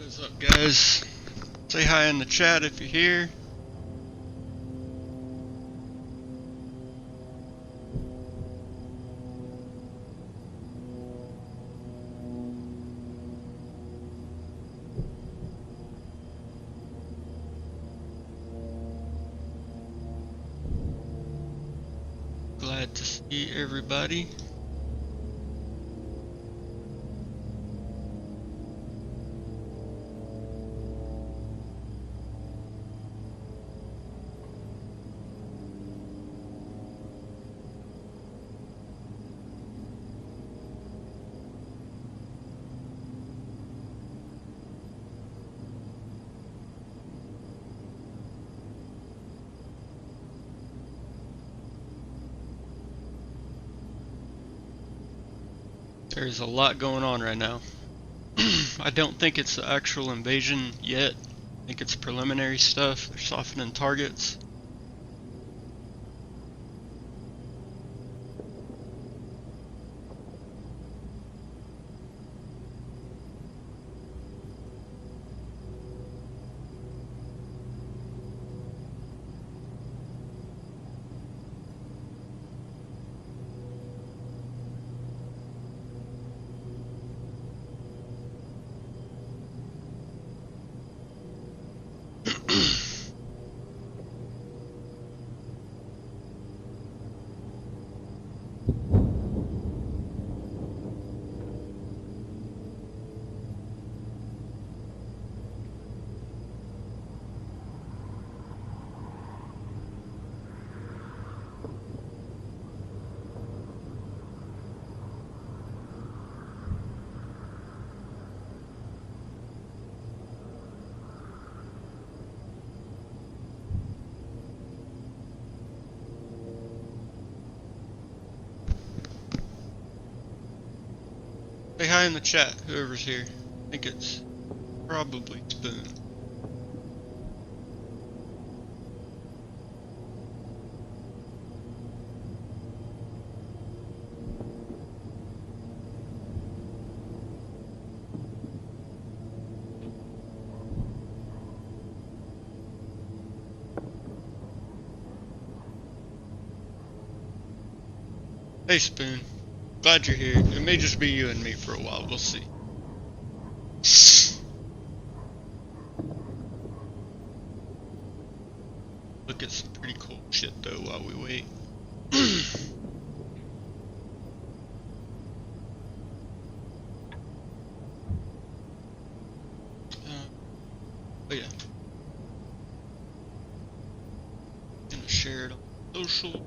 What's up, guys? Say hi in the chat if you're here. Glad to see everybody. There's a lot going on right now. I don't think it's the actual invasion yet. I think it's preliminary stuff. They're softening targets. Say hi in the chat, whoever's here. I think it's probably Spoon. Hey Spoon, glad you're here. It may just be you and me for a while, we'll see. Look at some pretty cool shit though while we wait. Oh yeah. Gonna share it on social.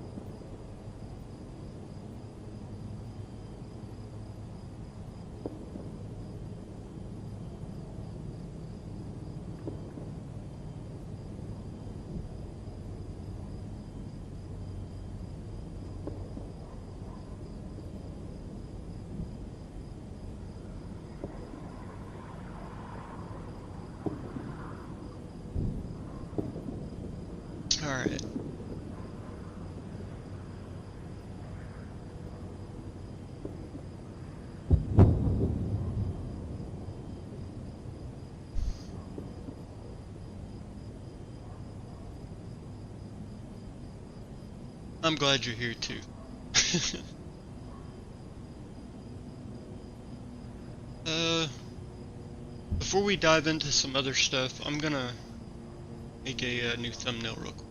Alright. I'm glad you're here too. Before we dive into some other stuff, I'm gonna make a new thumbnail real quick.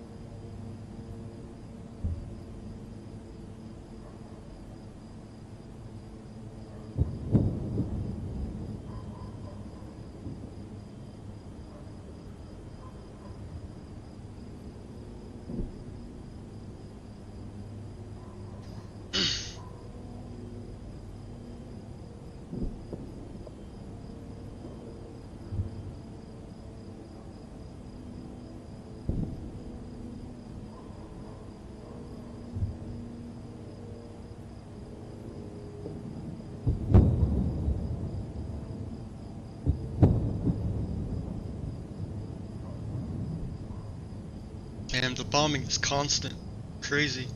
And the bombing is constant. Crazy.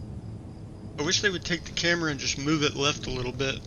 I wish they would take the camera and just move it left a little bit.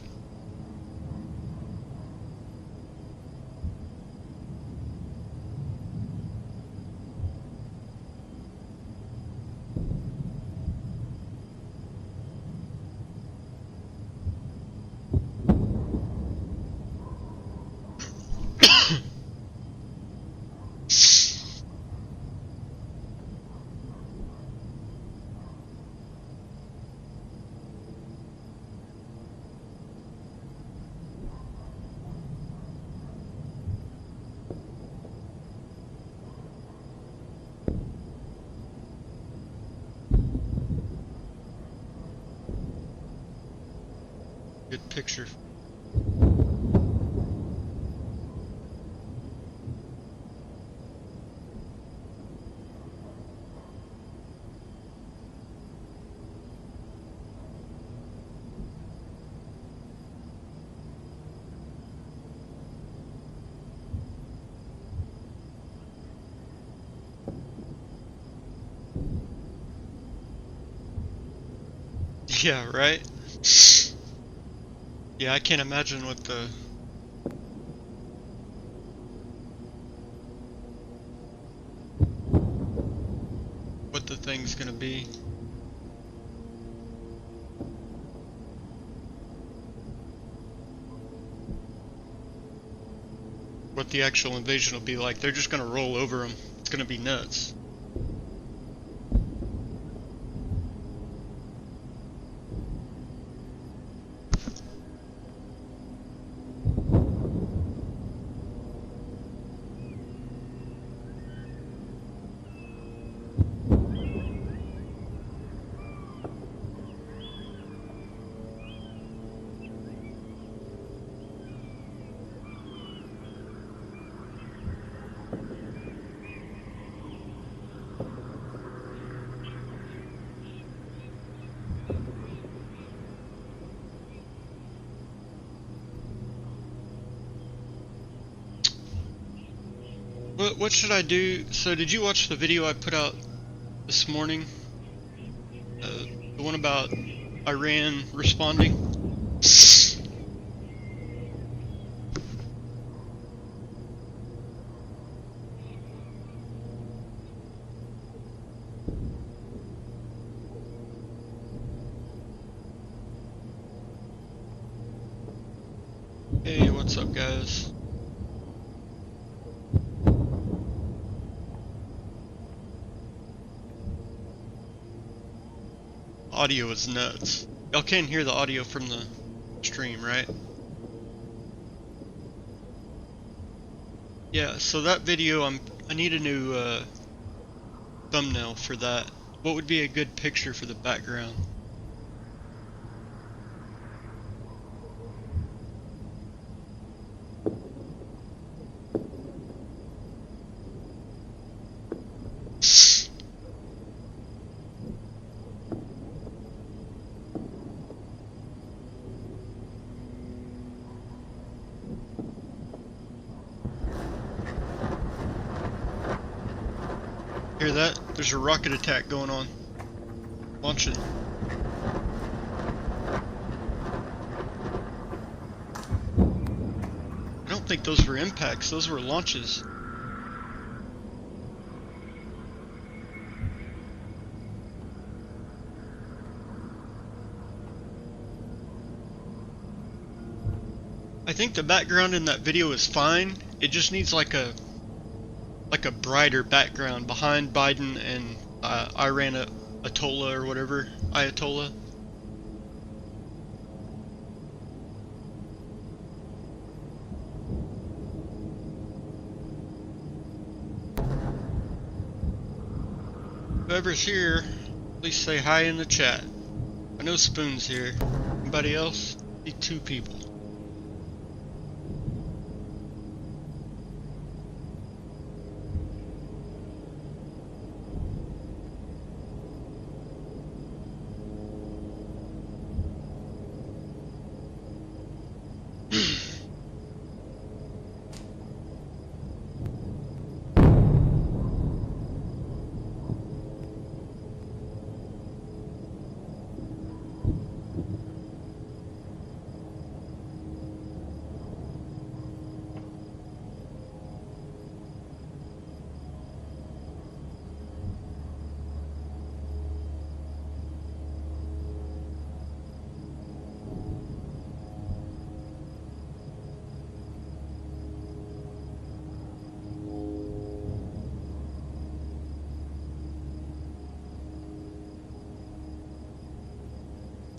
picture. Yeah, right? Yeah, I can't imagine what the thing's gonna be. What the actual invasion will be like. They're just gonna roll over them. It's gonna be nuts. What should I do? So did you watch the video I put out this morning? The one about Iran responding? Hey, what's up, guys? Audio is nuts. Y'all can't hear the audio from the stream, right? Yeah, so that video, I need a new thumbnail for that. What would be a good picture for the background? Hear that? There's a rocket attack going on. Launch it. I don't think those were impacts, those were launches. I think the background in that video is fine. It just needs like a brighter background behind Biden and Iran Ayatollah or whatever. Ayatollah. Whoever's here, please say hi in the chat. I know Spoon's here. Anybody else? Need 2 people.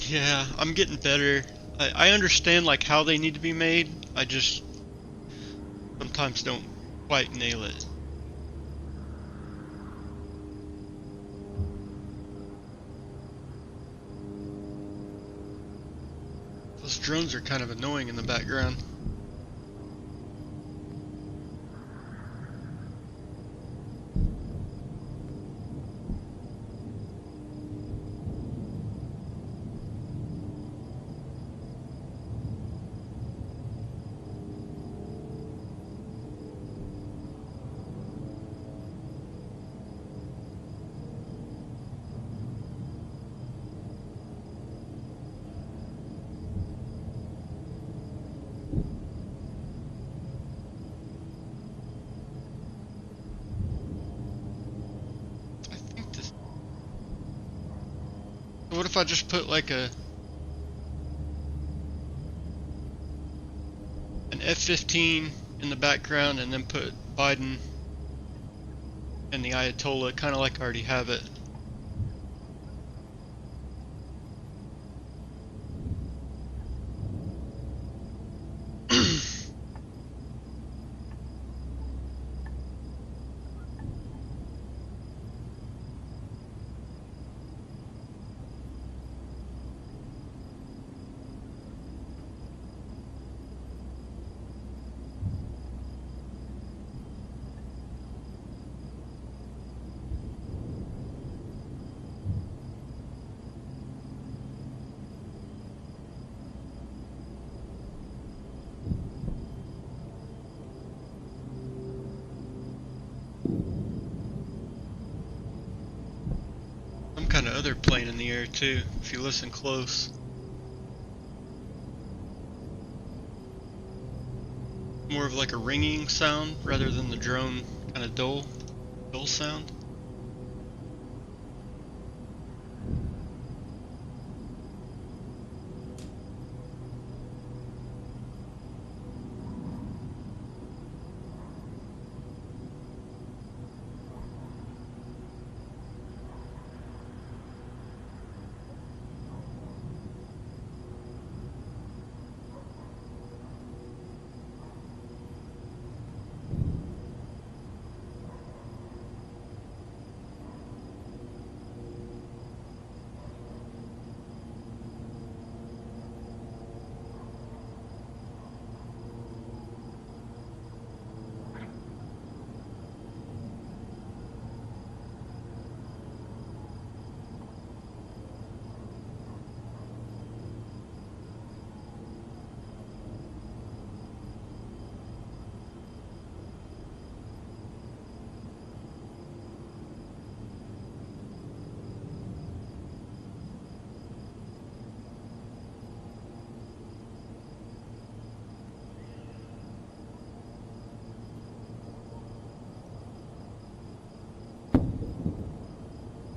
Yeah, I'm getting better. I understand like how they need to be made. I just sometimes don't quite nail it. Those drones are kind of annoying in the background. What if I just put like an F-15 in the background and then put Biden and the Ayatollah, kind of like I already have it. Some kind of other plane in the air too, if you listen close. More of like a ringing sound rather than the drone kind of dull sound.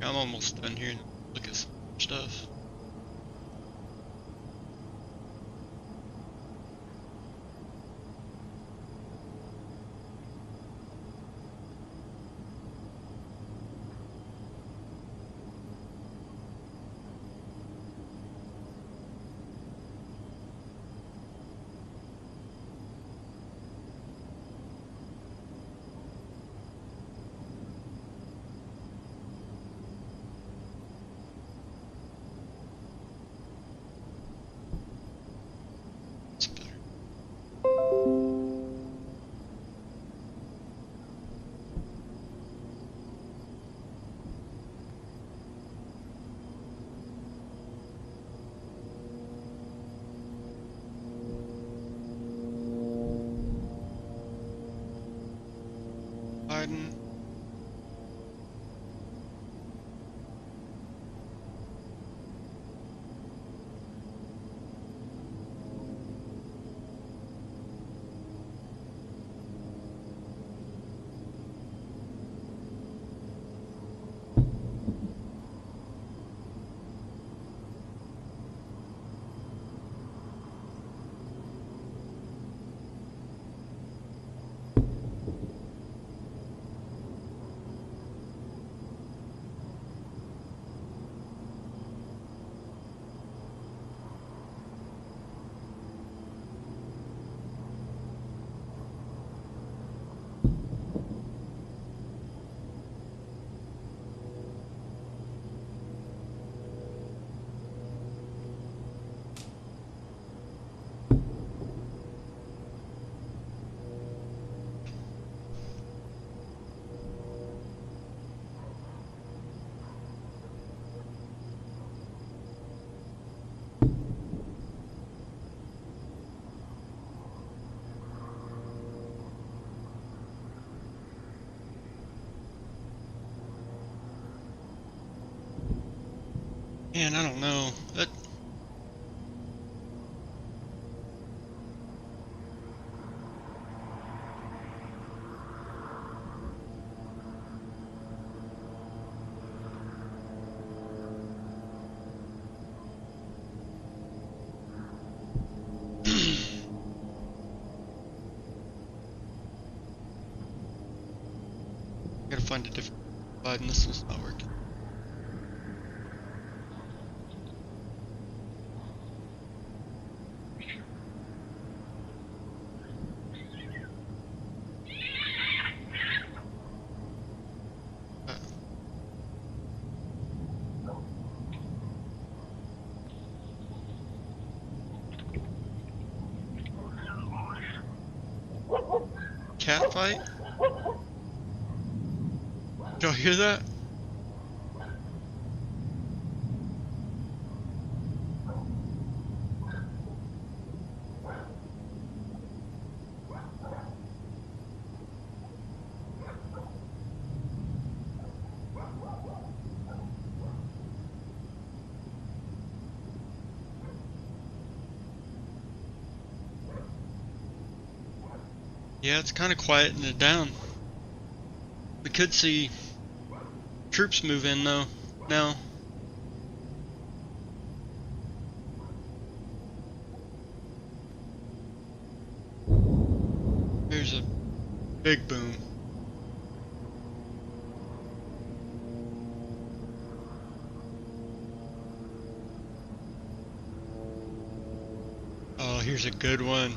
I'm almost done here. Look at some stuff. Biden. Man, I don't know. Gotta find a different slide, and this one's not working. Cat fight? Did y'all hear that? Yeah, it's kind of quieting it down. We could see troops move in though, now. There's a big boom. Oh, here's a good one.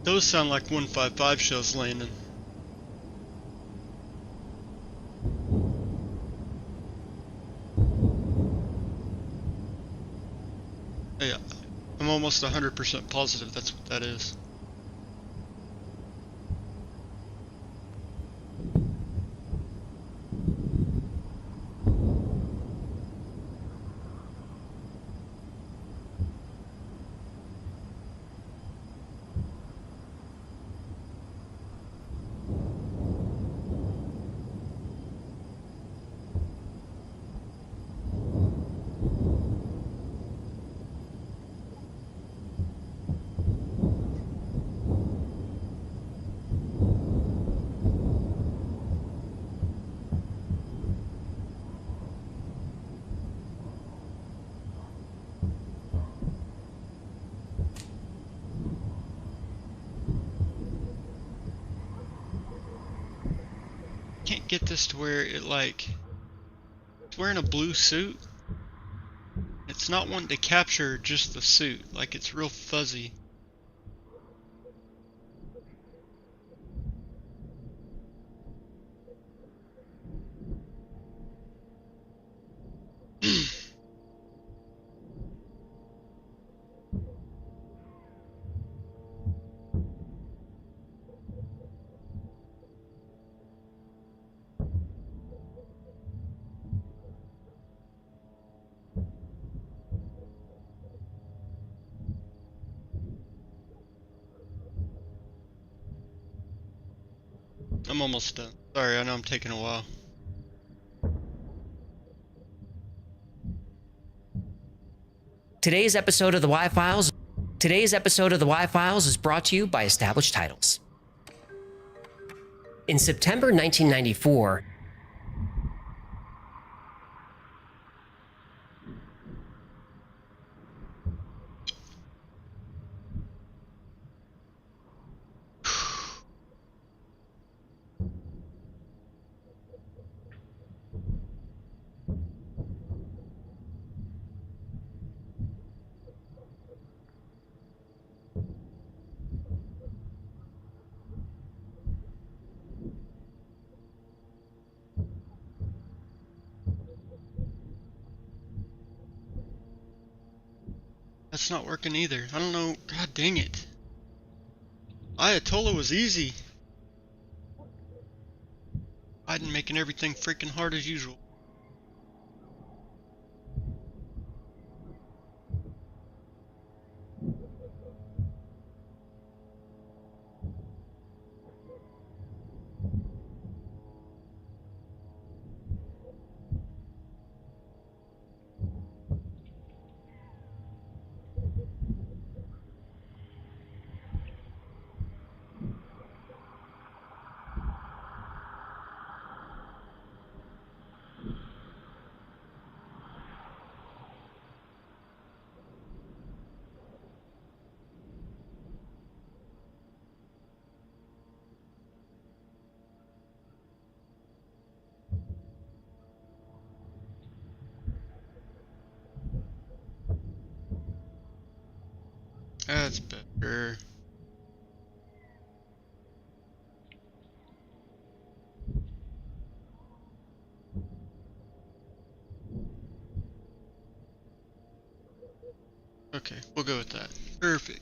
Those sound like 155 shells landing. Yeah, I'm almost 100% positive that's what that is. Can't get this to where it it's wearing a blue suit. It's not wanting to capture just the suit, like it's real fuzzy. I'm almost done. Sorry, I know I'm taking a while. Today's episode of the Y-Files is brought to you by Established Titles. In September 1994, That's not working either. I don't know. God dang it. Ayatollah was easy. Biden making everything freaking hard as usual. That's better. Okay, we'll go with that. Perfect.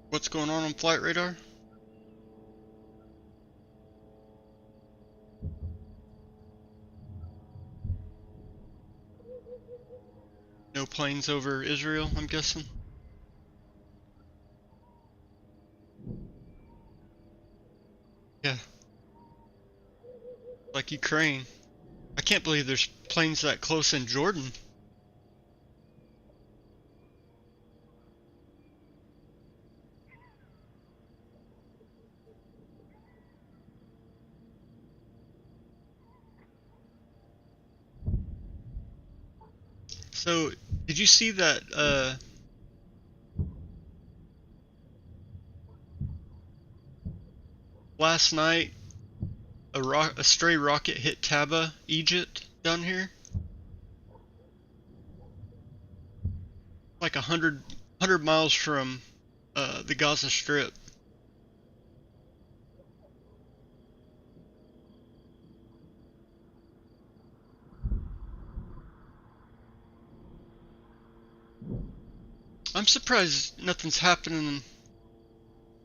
What's going on flight radar? No planes over Israel, I'm guessing? Yeah, like Ukraine. I can't believe there's planes that close in Jordan. So, did you see that last night a stray rocket hit Taba, Egypt, down here? Like 100 miles from the Gaza Strip. I'm surprised nothing's happening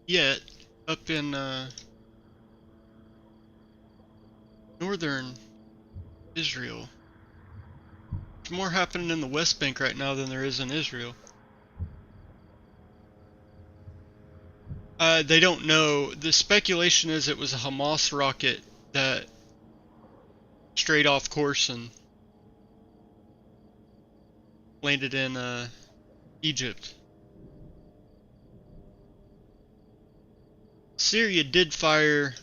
yet up in northern Israel. There's more happening in the West Bank right now than there is in Israel. They don't know. The speculation is it was a Hamas rocket that strayed off course and landed in Egypt. Syria did fire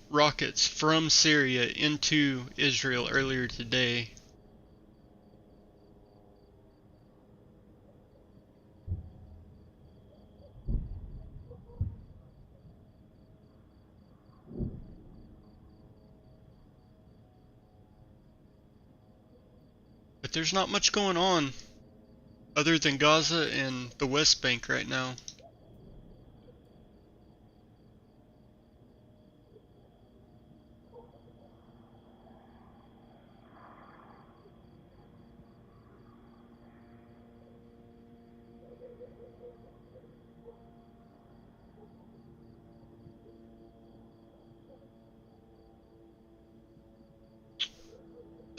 rockets from Syria into Israel earlier today. But there's not much going on other than Gaza and the West Bank right now.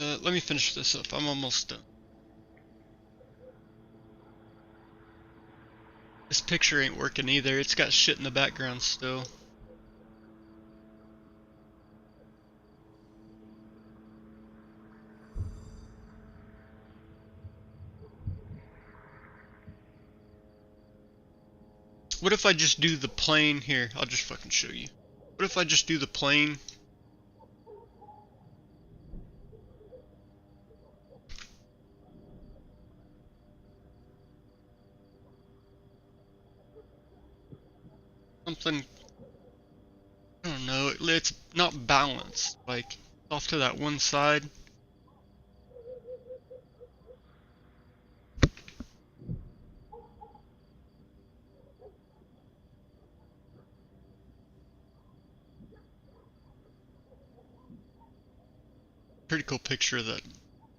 Let me finish this up. I'm almost done. This picture ain't working either. It's got shit in the background still. What if I just do the plane here? I'll just fucking show you. What if I just do the plane? Something, I don't know, it's not balanced. Like, off to that one side. Pretty cool picture of that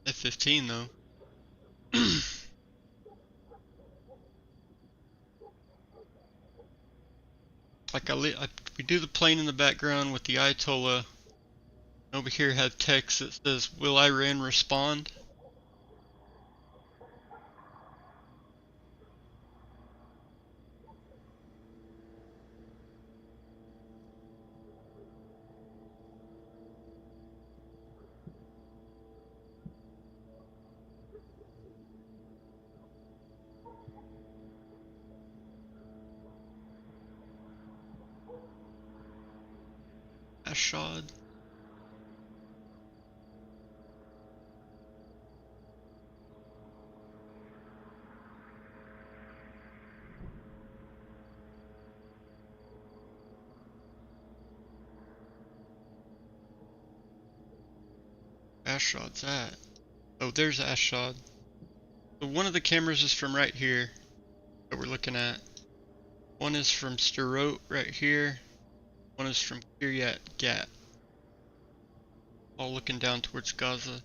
F-15 though. Like we do the plane in the background with the Ayatollah. Over here have text that says, "Will Iran respond?" Ashad. Ashad's at? Oh, there's Ashad. So one of the cameras is from right here that we're looking at. One is from Sderot right here. One is from Kiryat Gat. All looking down towards Gaza.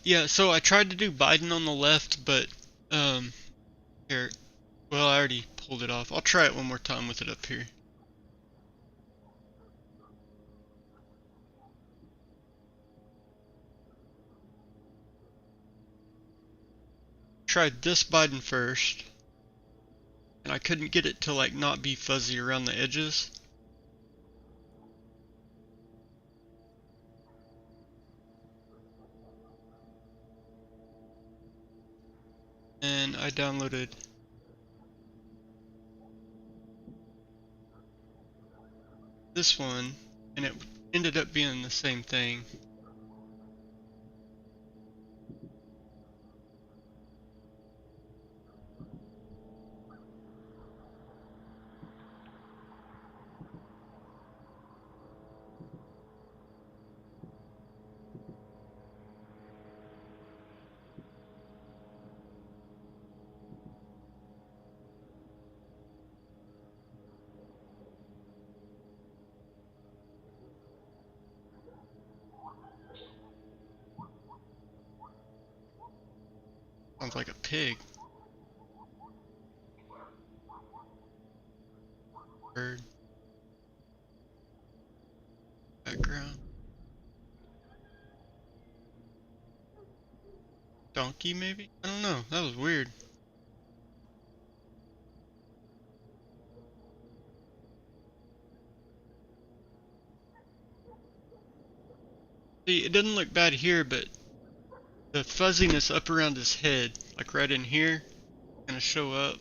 Yeah, so I tried to do Biden on the left, but here, well, I already pulled it off. I'll try it one more time with it up here. Tried this Biden first, and I couldn't get it to like not be fuzzy around the edges. And I downloaded this one, and it ended up being the same thing. Sounds like a pig. Bird. Background. Donkey, maybe? I don't know. That was weird. See, it doesn't look bad here, but the fuzziness up around his head, like right in here, gonna show up.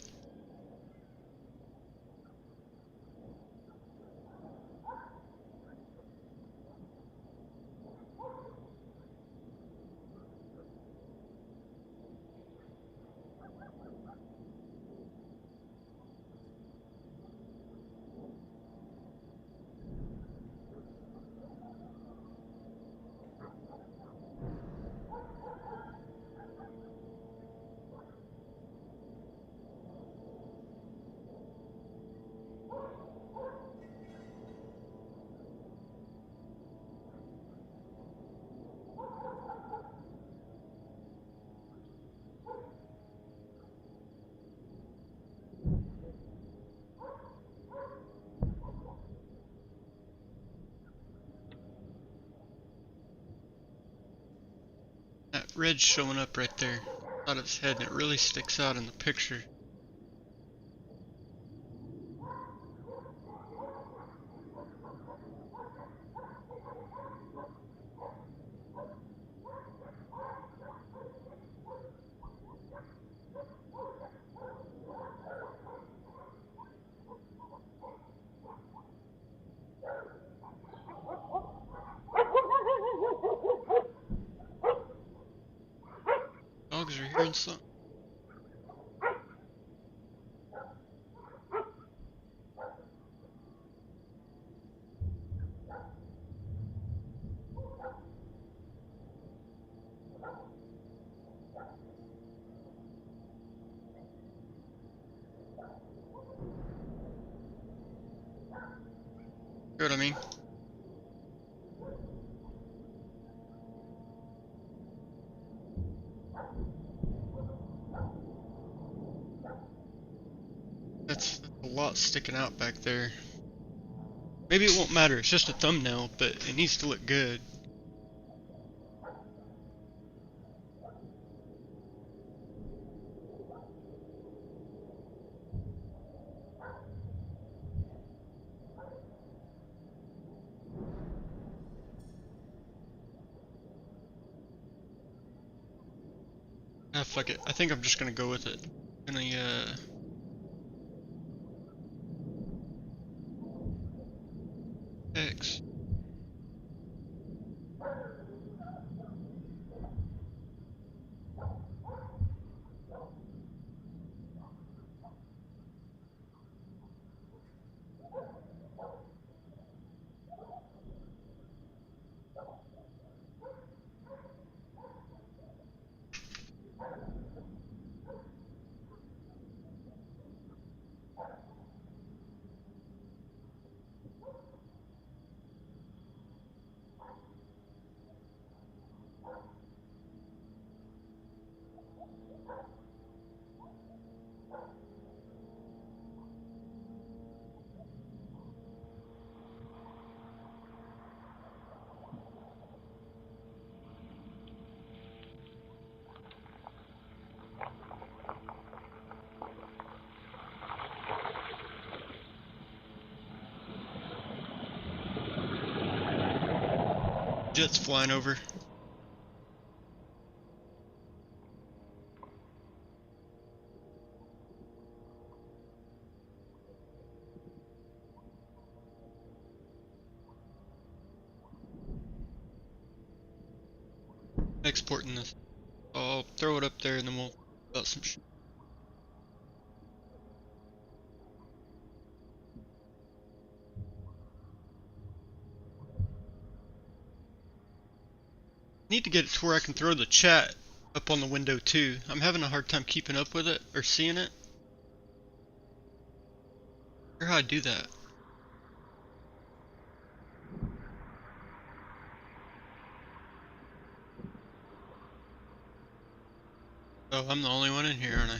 That red's showing up right there, out of his head, and it really sticks out in the picture. Dogs are hearing something. You know what I mean? That's a lot sticking out back there. Maybe it won't matter, it's just a thumbnail, but it needs to look good. Ah, fuck it. I think I'm just gonna go with it. I'm gonna, X. Jet's flying over. Exporting this. I'll throw it up there and then we'll about some shit. Need to get it to where I can throw the chat up on the window too. I'm having a hard time keeping up with it or seeing it. I wonder how I do that. Oh, I'm the only one in here, aren't I?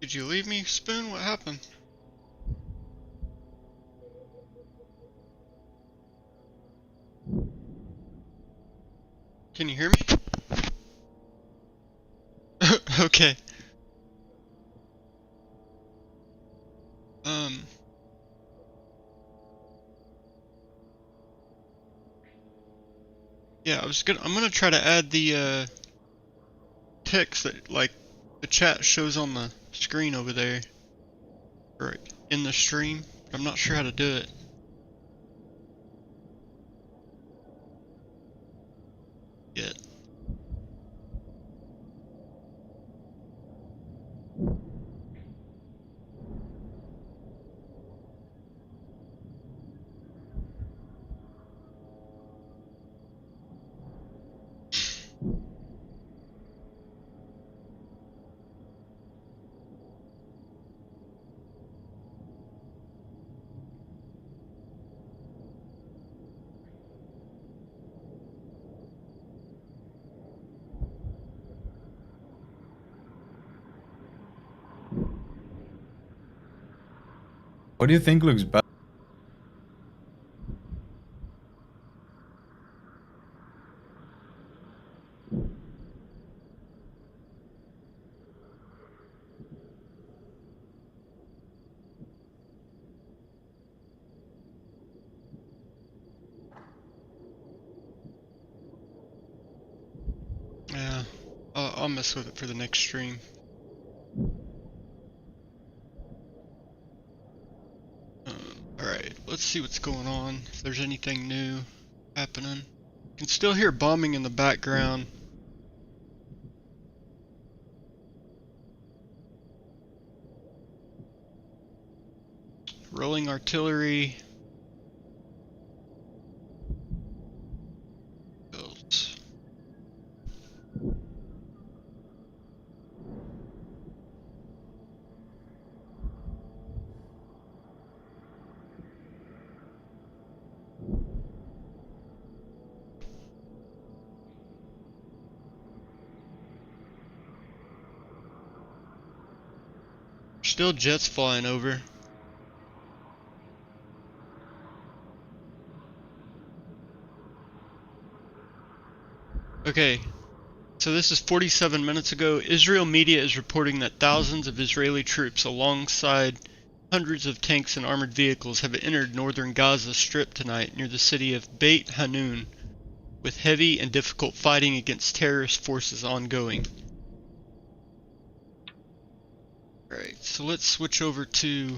Did you leave me, Spoon? What happened? Can you hear me? Okay. Um. Yeah, I'm gonna try to add the text that like the chat shows on the screen over there, or in the stream. I'm not sure how to do it yet. What do you think looks better? Yeah. I'll mess with it for the next stream. Alright, let's see what's going on, if there's anything new happening. You can still hear bombing in the background. Rolling artillery. Builds. Still jets flying over. Okay, so this is 47 minutes ago. Israel media is reporting that thousands of Israeli troops alongside hundreds of tanks and armored vehicles have entered northern Gaza Strip tonight near the city of Beit Hanun, with heavy and difficult fighting against terrorist forces ongoing. Alright, so let's switch over to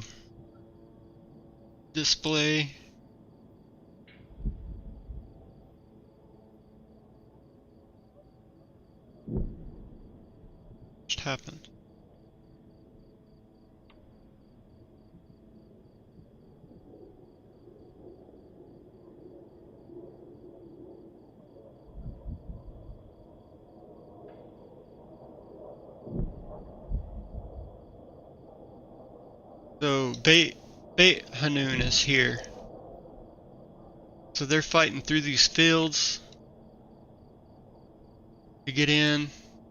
display. What happened? So Beit Hanun is here. So they're fighting through these fields to get in.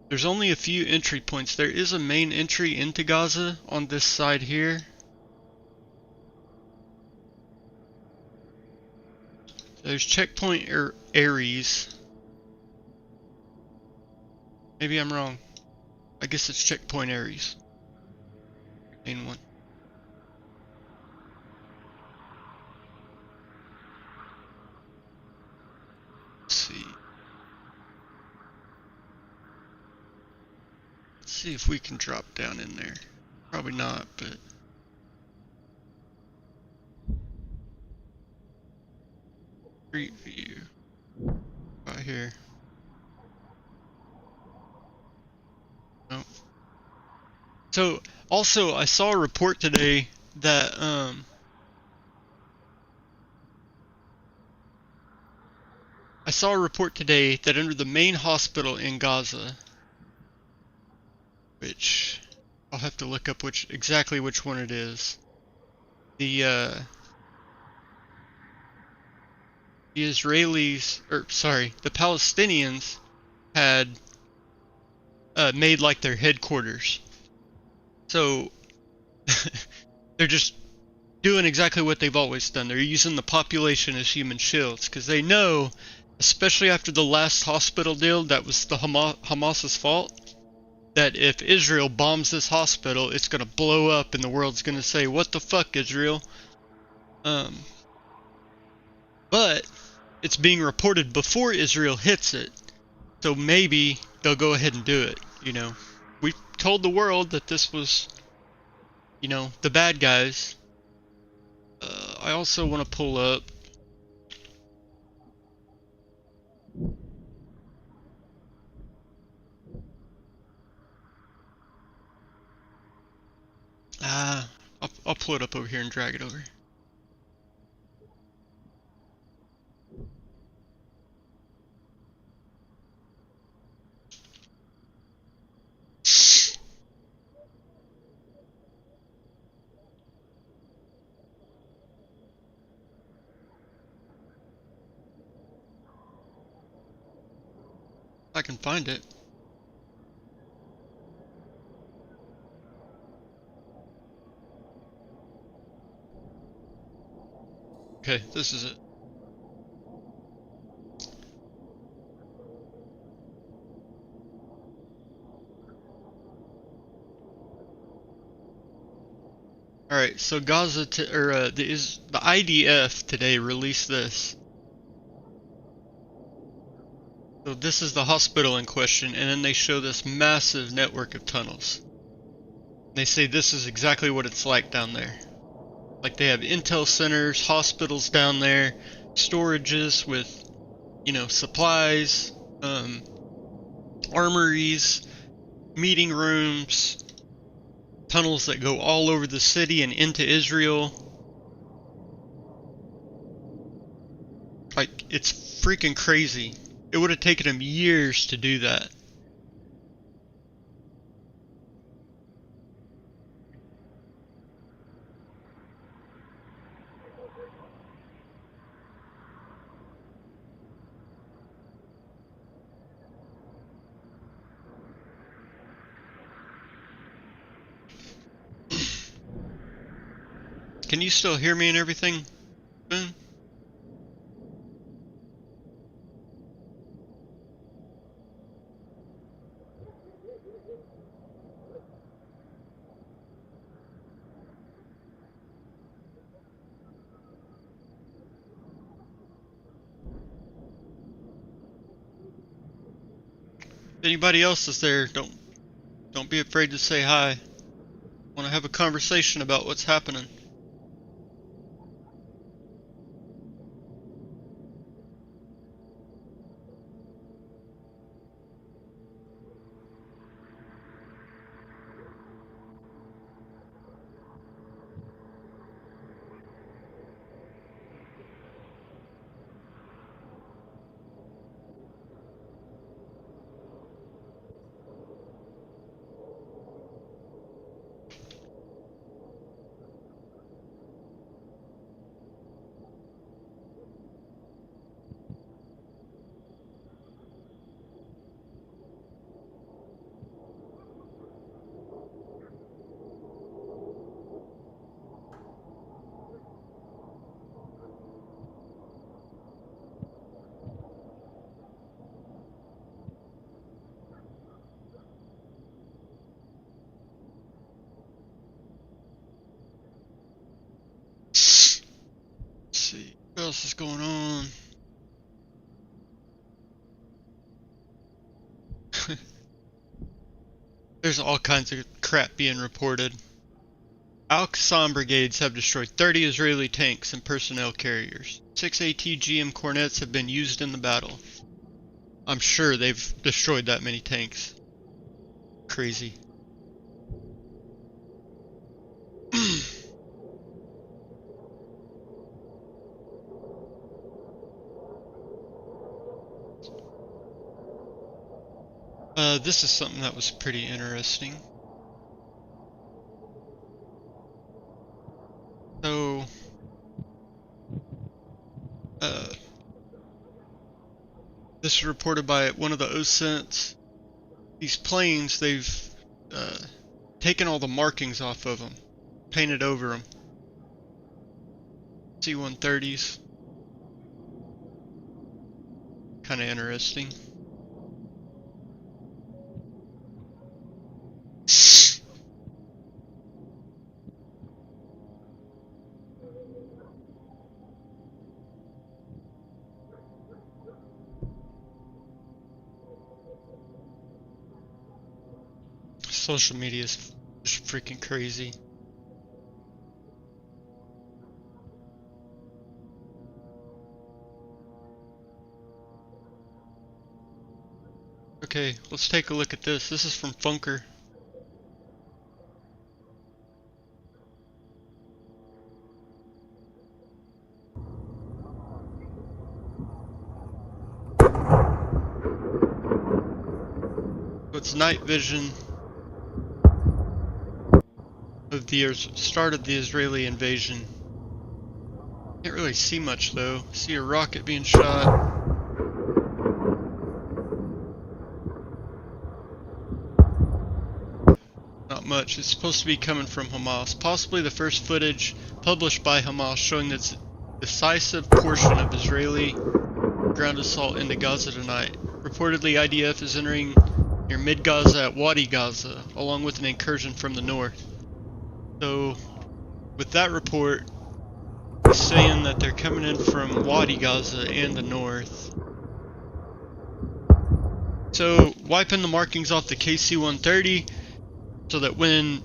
There's only a few entry points. There is a main entry into Gaza on this side here. There's checkpoint Ares. Maybe I'm wrong. I guess it's checkpoint Ares. Main one. Let's see. Let's see if we can drop down in there. Probably not, but street view right here. No. So also I saw a report today that under the main hospital in Gaza, which I'll have to look up exactly which one it is. The Israelis, the Palestinians had made like their headquarters. So they're just doing exactly what they've always done. They're using the population as human shields because they know, especially after the last hospital deal that was the Hamas's fault, that if Israel bombs this hospital, it's gonna blow up and the world's gonna say, "What the fuck, Israel?" But it's being reported before Israel hits it, so maybe they'll go ahead and do it. You know, we told the world that this was, you know, the bad guys. I also want to pull up I'll pull it up over here and drag it over. I can find it. Okay, this is it. Alright, so Gaza, the IDF today released this. So this is the hospital in question, and then they show this massive network of tunnels. They say this is exactly what it's like down there. Like they have intel centers, hospitals down there, storages with, you know, supplies, armories, meeting rooms, tunnels that go all over the city and into Israel. Like, it's freaking crazy. It would have taken them years to do that. Can you still hear me and everything? Boom. If anybody else is there, don't be afraid to say hi. Want to have a conversation about what's happening. See what else is going on. There's all kinds of crap being reported. Al-Qassam brigades have destroyed 30 Israeli tanks and personnel carriers. 6 ATGM Cornets have been used in the battle. I'm sure they've destroyed that many tanks. Crazy. This is something that was pretty interesting. So, this is reported by one of the OSINTs. These planes, they've taken all the markings off of them, painted over them. C-130s. Kind of interesting. Social media is just freaking crazy. Okay, let's take a look at this. This is from Funker. It's night vision of the start of the Israeli invasion. Can't really see much though. See a rocket being shot. Not much. It's supposed to be coming from Hamas. Possibly the first footage published by Hamas showing this decisive portion of Israeli ground assault into Gaza tonight. Reportedly, IDF is entering near mid-Gaza at Wadi Gaza, along with an incursion from the north. So, with that report, it's saying that they're coming in from Wadi Gaza and the north. So wiping the markings off the KC-130 so that when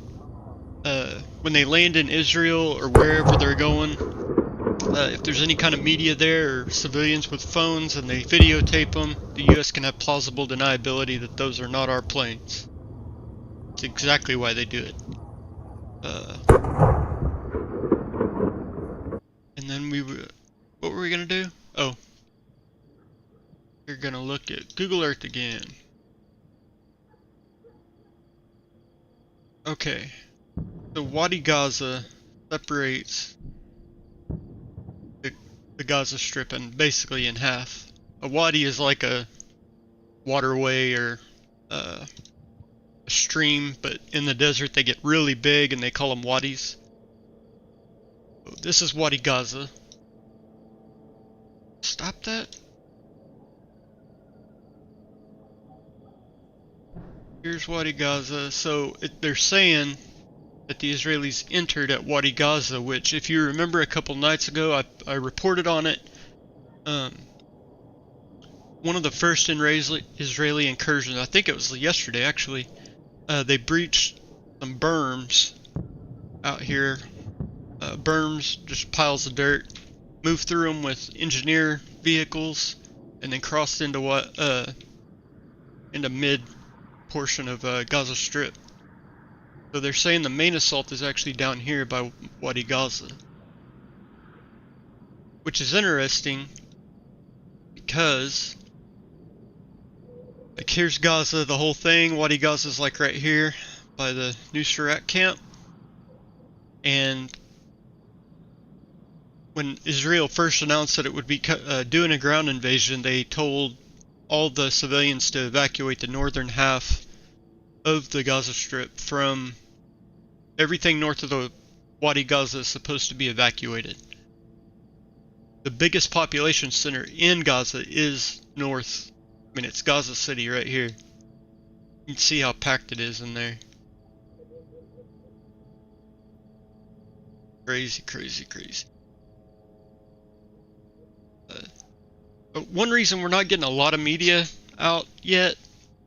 they land in Israel or wherever they're going, if there's any kind of media there or civilians with phones and they videotape them, the U.S. can have plausible deniability that those are not our planes. That's exactly why they do it. And then what were we gonna do? Oh, we're gonna look at Google Earth again. Okay, so Wadi Gaza separates the Gaza Strip and basically in half. A wadi is like a waterway or a stream, but in the desert they get really big and they call them wadis. So this is Wadi Gaza. Stop that. Here's Wadi Gaza. So they're saying that the Israelis entered at Wadi Gaza, which, if you remember a couple nights ago, I reported on it. One of the first Israeli incursions, I think it was yesterday actually, they breached some berms out here. Berms, just piles of dirt, moved through them with engineer vehicles, and then crossed into mid portion of Gaza Strip. So they're saying the main assault is actually down here by Wadi Gaza, which is interesting because, like, here's Gaza, the whole thing. Wadi Gaza's like right here by the Nusrat camp, and when Israel first announced that it would be doing a ground invasion, they told all the civilians to evacuate the northern half of the Gaza Strip. From everything north of the Wadi Gaza is supposed to be evacuated. The biggest population center in Gaza is north. I mean, it's Gaza City right here. You can see how packed it is in there. Crazy, crazy, crazy. But one reason we're not getting a lot of media out yet,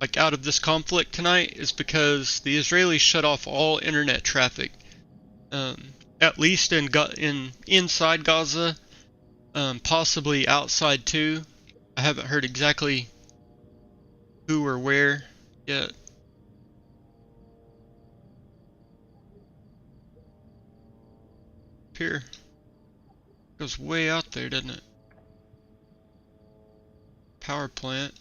like out of this conflict tonight, is because the Israelis shut off all internet traffic. At least inside Gaza, possibly outside too. I haven't heard exactly who or where yet. Here. Goes way out there, doesn't it? Power plant.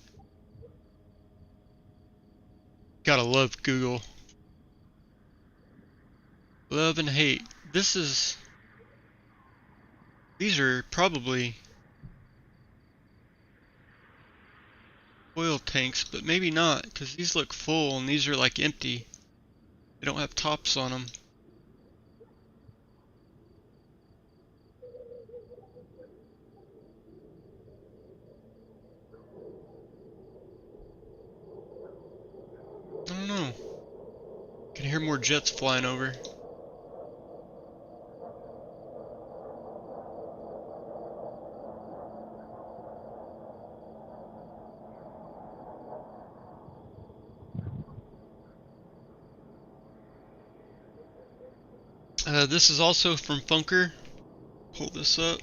Gotta love Google. Love and hate. These are probably oil tanks, but maybe not, because these look full and these are like empty. They don't have tops on them. I don't know. Can hear more jets flying over. This is also from Funker. Pull this up.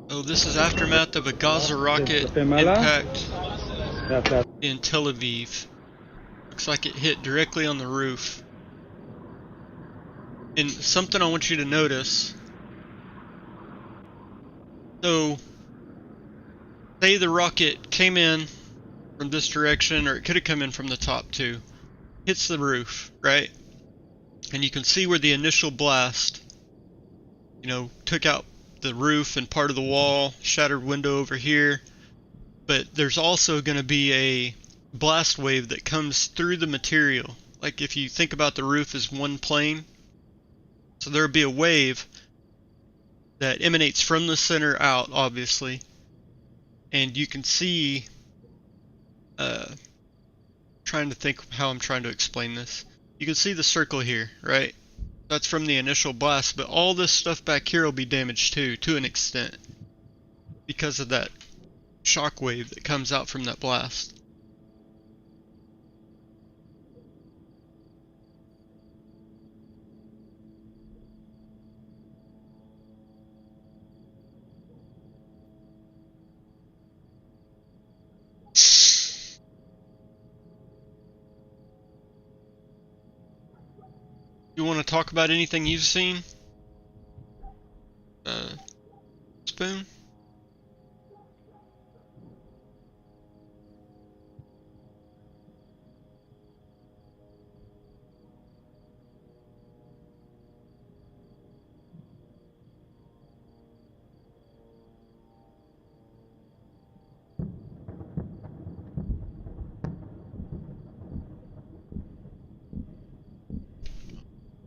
Oh, this is aftermath of a Gaza rocket impact in Tel Aviv. Looks like it hit directly on the roof. And something I want you to notice. So, say the rocket came in from this direction, or it could have come in from the top too. Hits the roof, right? And you can see where the initial blast, took out the roof and part of the wall, shattered window over here. But there's also going to be a blast wave that comes through the material. Like if you think about the roof as one plane, so there'll be a wave that emanates from the center out, obviously. And you can see, trying to think how I'm trying to explain this. You can see the circle here, right? That's from the initial blast, but all this stuff back here will be damaged too, to an extent. because of that shockwave that comes out from that blast. You want to talk about anything you've seen? Spoon?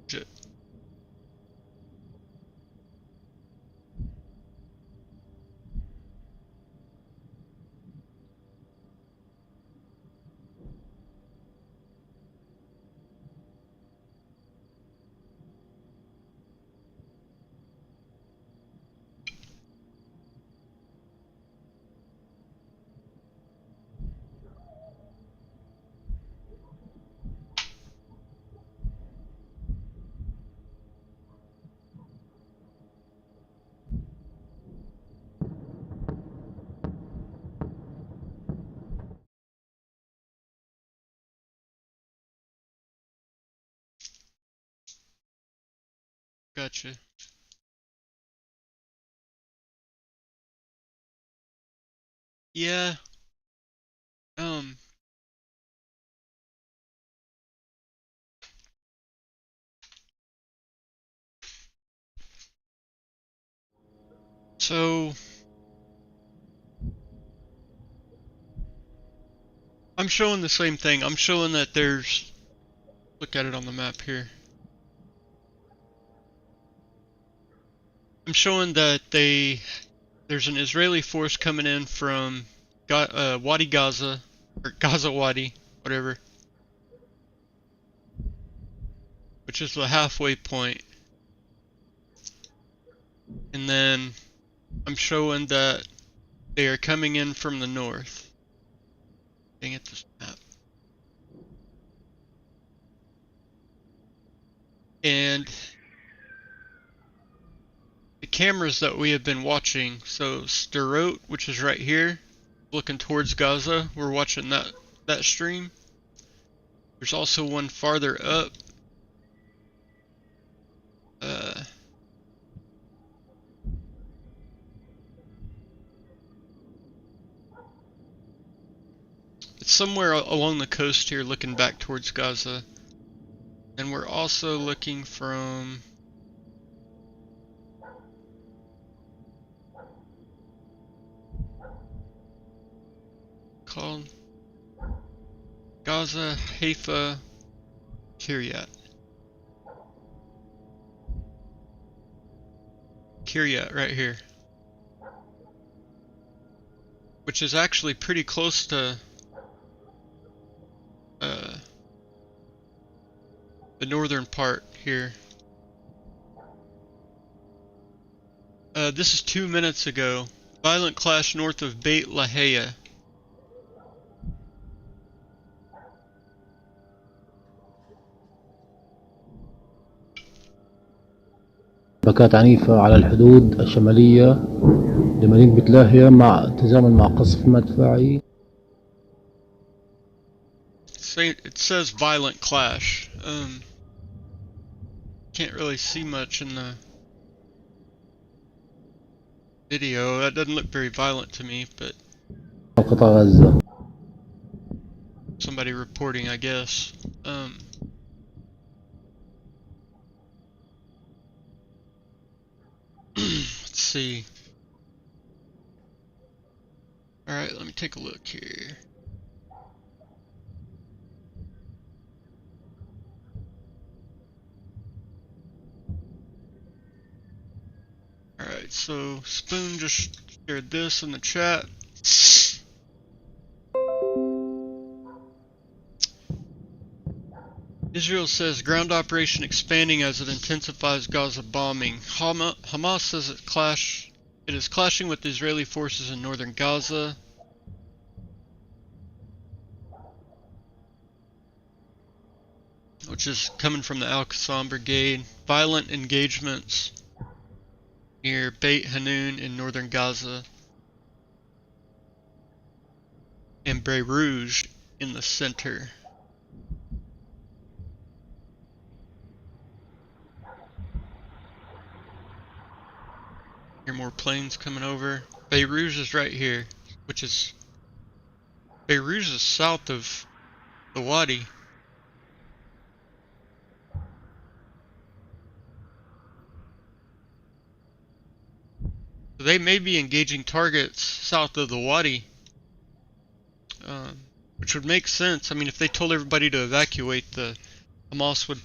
Shit. Gotcha. Yeah. Um. So I'm showing the same thing. I'm showing that there's. Look at it on the map here. I'm showing that there's an Israeli force coming in from Wadi Gaza, or Gaza Wadi, whatever, which is the halfway point. And then I'm showing that they are coming in from the north. Dang it, this map. And the cameras that we have been watching, so Sderot, which is right here, looking towards Gaza, we're watching that stream. There's also one farther up. It's somewhere along the coast here looking back towards Gaza. And we're also looking from called Gaza, Haifa, Kiryat. Kiryat right here. Which is actually pretty close to the northern part here. This is 2 minutes ago. Violent clash north of Beit Lahia. اشتباكات عنيفة على الحدود الشمالية لمدينة بيت لاهيا تزامن مع قصف مدفعي. It says violent clash. Can't really see much in the video. That doesn't look very violent to me, but قطاع غزة. somebody reporting, I guess. Let's see. Alright, let me take a look here. Alright, so Spoon just shared this in the chat. Israel says ground operation expanding as it intensifies Gaza bombing. Hamas says it clash It is clashing with Israeli forces in northern Gaza. Which is coming from the Al-Qassam Brigade. Violent engagements near Beit Hanun in northern Gaza. And Beirut in the center. Hear more planes coming over. Beirut is right here, which is Beirut is south of the Wadi. So they may be engaging targets south of the Wadi, which would make sense. I mean, if they told everybody to evacuate, the Hamas would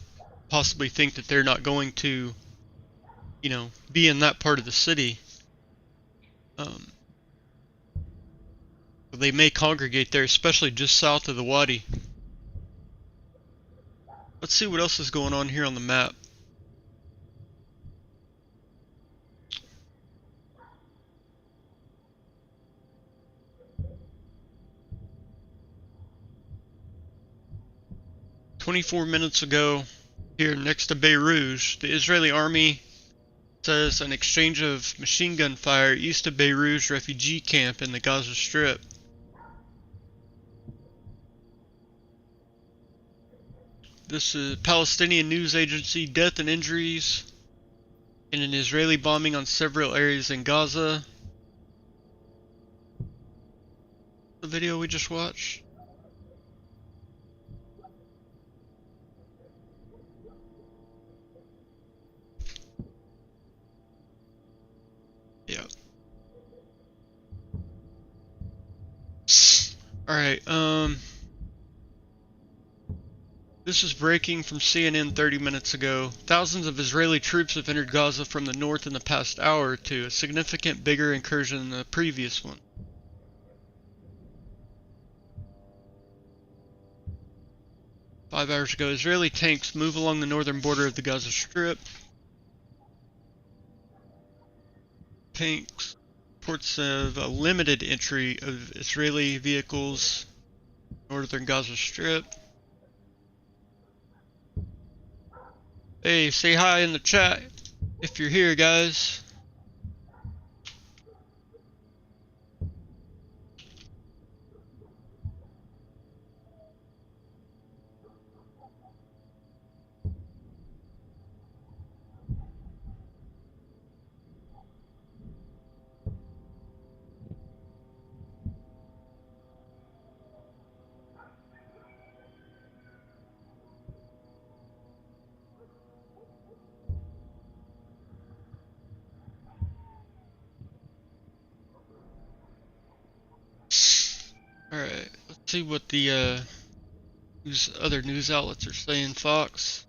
possibly think that they're not going to, you know, be in that part of the city. They may congregate there, especially just south of the Wadi. Let's see what else is going on here on the map. "24 minutes ago, here next to Beirut, the Israeli army says an exchange of machine gun fire east of Beirut's refugee camp in the Gaza Strip. This is Palestinian news agency: death and injuries in an Israeli bombing on several areas in Gaza. The video we just watched. Yeah. Alright, this is breaking from CNN 30 minutes ago. Thousands of Israeli troops have entered Gaza from the north in the past hour or two, a significant bigger incursion than the previous one. "5 hours ago, Israeli tanks move along the northern border of the Gaza Strip. Tanks reports of a limited entry of Israeli vehicles northern Gaza Strip. Hey, say hi in the chat if you're here, guys. Alright, let's see what the other news outlets are saying. Fox.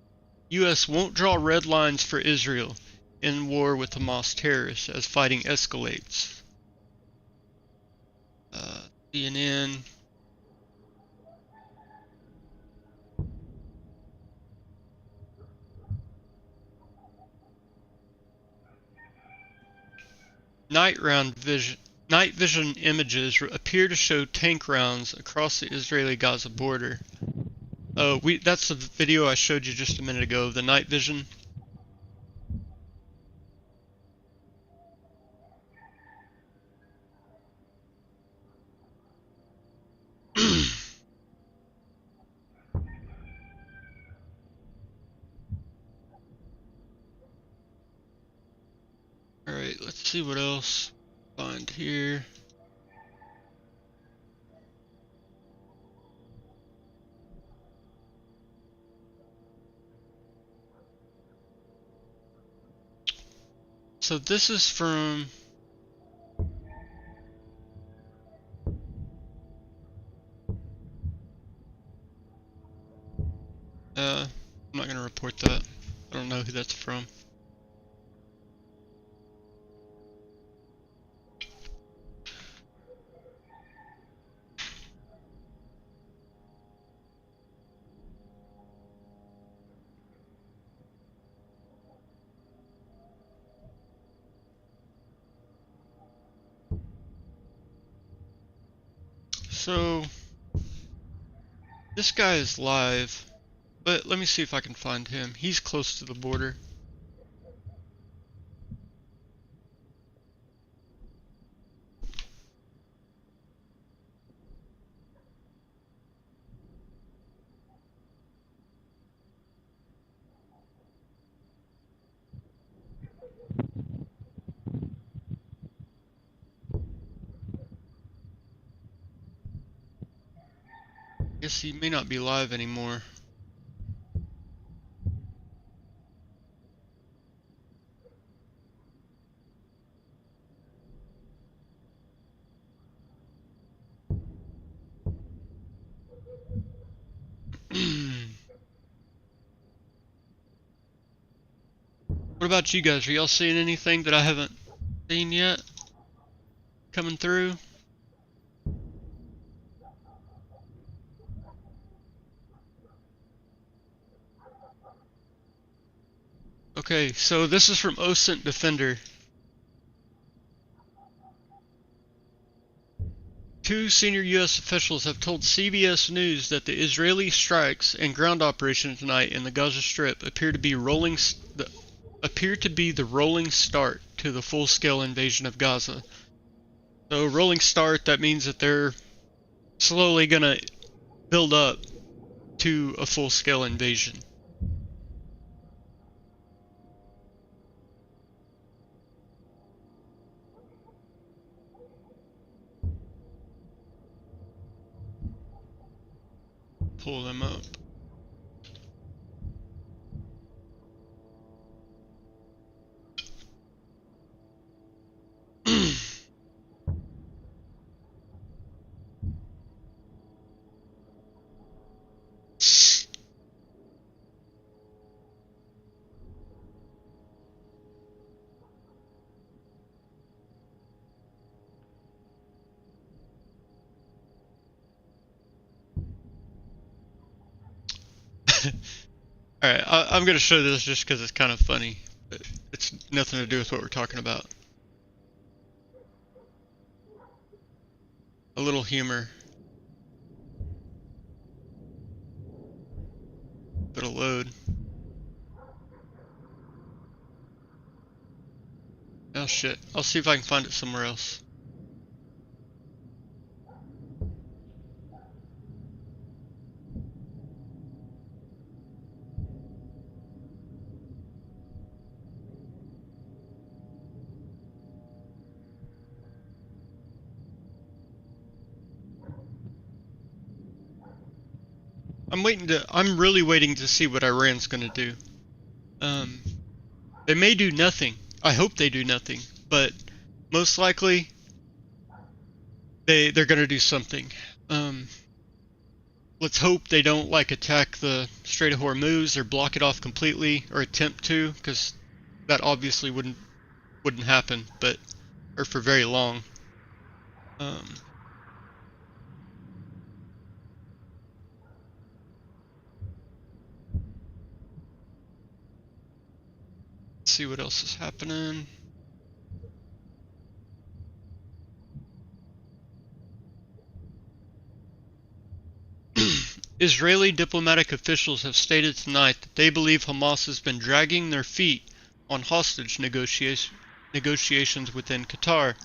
U.S. won't draw red lines for Israel in war with Hamas terrorists as fighting escalates. CNN. Night vision images appear to show tank rounds across the Israeli-Gaza border. That's the video I showed you just a minute ago of the night vision. Alright, let's see what else find here. So this is from I'm not gonna report that. I don't know who that's from. So this guy is live, but let me see if I can find him. He's close to the border. Guess he may not be live anymore. What about you guys? Are y'all seeing anything that I haven't seen yet coming through? Okay, so this is from OSINT Defender. Two senior U.S. officials have told CBS News that the Israeli strikes and ground operation tonight in the Gaza Strip appear to be the rolling start to the full-scale invasion of Gaza. So rolling start, that means that they're slowly gonna build up to a full-scale invasion. Pull them up. Alright, I'm gonna show this just because it's kind of funny. But it's nothing to do with what we're talking about. A little humor. It'll load. Oh shit, I'll see if I can find it somewhere else. I'm really waiting to see what Iran's gonna do. They may do nothing. I hope they do nothing, but most likely they're gonna do something. Let's hope they don't like attack the Strait of Hormuz or block it off completely or attempt to, because that obviously wouldn't happen, or for very long. See what else is happening. Israeli diplomatic officials have stated tonight that they believe Hamas has been dragging their feet on hostage negotiations within Qatar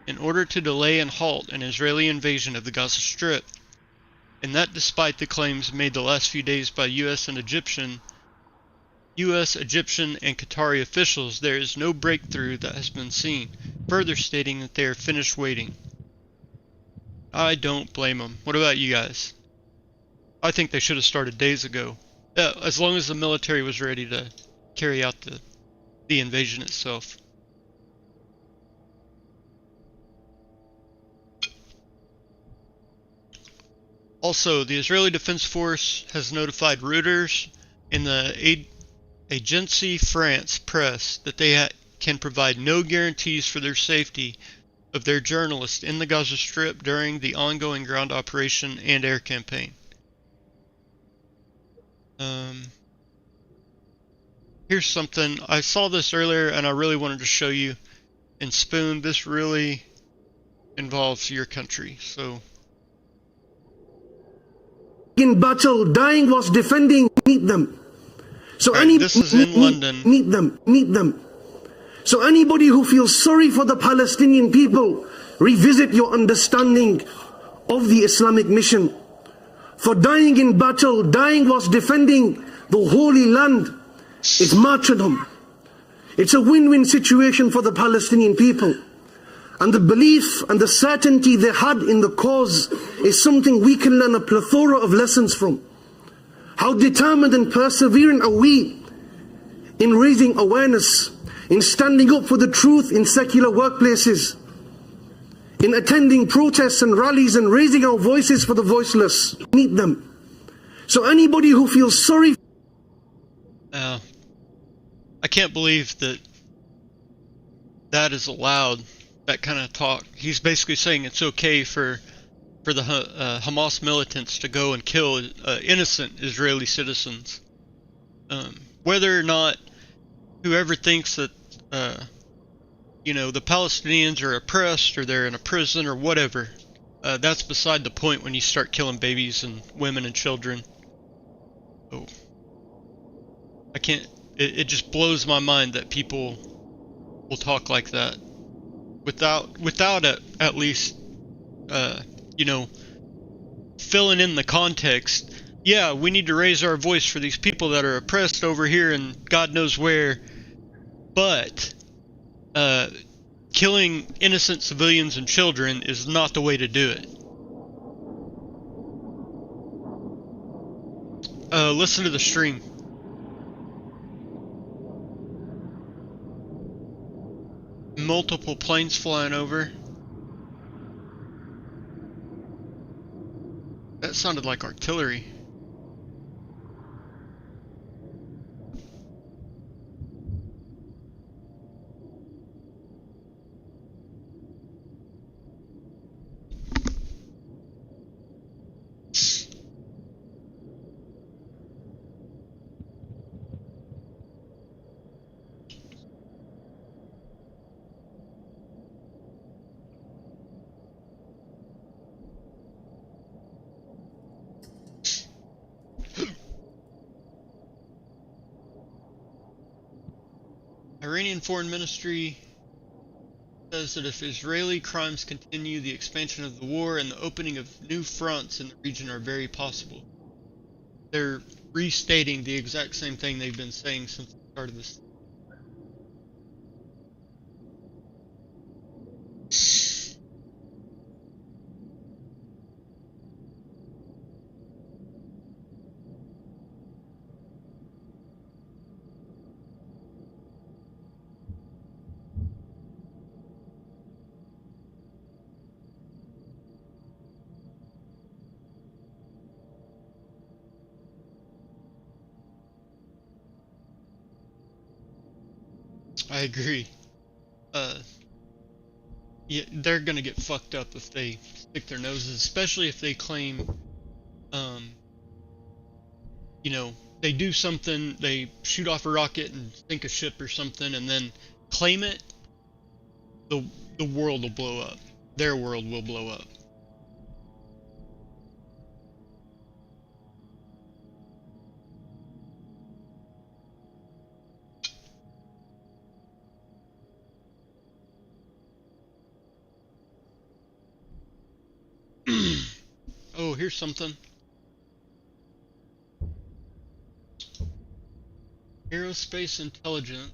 in order to delay and halt an Israeli invasion of the Gaza Strip, and that despite the claims made the last few days by U.S. and Egyptian and Qatari officials, there is no breakthrough that has been seen, further stating that they are finished waiting. I don't blame them. What about you guys? I think they should have started days ago. As long as the military was ready to carry out the invasion itself. Also, the Israeli Defense Force has notified Reuters and the Agence France Press that they can provide no guarantees for their safety of their journalists in the Gaza Strip during the ongoing ground operation and air campaign. Here's something. I saw this earlier and I really wanted to show you. And Spoon, this really involves your country. So in battle, dying whilst defending, meet them. So Right, this is in London. Meet them. So anybody who feels sorry for the Palestinian people, revisit your understanding of the Islamic mission. For dying in battle, dying whilst defending the Holy Land, is martyrdom. It's a win-win situation for the Palestinian people. And the belief and the certainty they had in the cause is something we can learn a plethora of lessons from. How determined and perseverant are we in raising awareness, in standing up for the truth in secular workplaces, in attending protests and rallies and raising our voices for the voiceless. Meet them. So anybody who feels sorry... I can't believe that that is allowed, that kind of talk. He's basically saying it's okay for the Hamas militants to go and kill innocent Israeli citizens. Whether or not whoever thinks that you know, the Palestinians are oppressed or they're in a prison or whatever, that's beside the point when you start killing babies and women and children. Oh, I can't. It just blows my mind that people will talk like that without at least you know, filling in the context. Yeah, we need to raise our voice for these people that are oppressed over here and God knows where, but killing innocent civilians and children is not the way to do it. Listen to the stream. Multiple planes flying over. That sounded like artillery. Iranian Foreign Ministry says that if Israeli crimes continue, the expansion of the war and the opening of new fronts in the region are very possible. They're restating the exact same thing they've been saying since the start of this. I agree. Yeah, they're gonna get fucked up if they stick their noses, especially if they claim, you know, they do something, they shoot off a rocket and sink a ship or something, and then claim it. The world will blow up. Their world will blow up. Oh, here's something. Aerospace intelligence.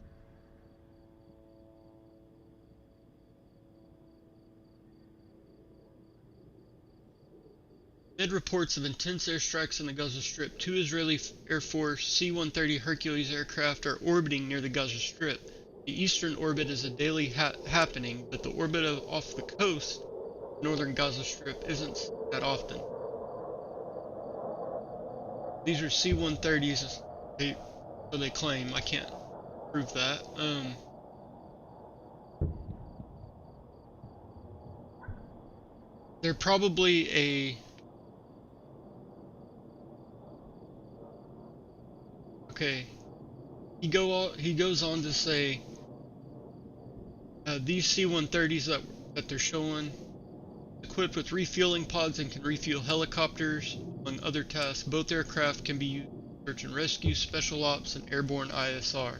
Amid reports of intense airstrikes in the Gaza Strip, 2 Israeli Air Force C-130 Hercules aircraft are orbiting near the Gaza Strip. The eastern orbit is a daily happening, but the orbit off the coast, northern Gaza Strip, isn't that often. These are C-130s, so they claim. I can't prove that. They're probably a... Okay. He goes on to say, these C-130s that they're showing, Equipped with refueling pods and can refuel helicopters, among other tasks. Both aircraft can be used for search and rescue, special ops, and airborne ISR.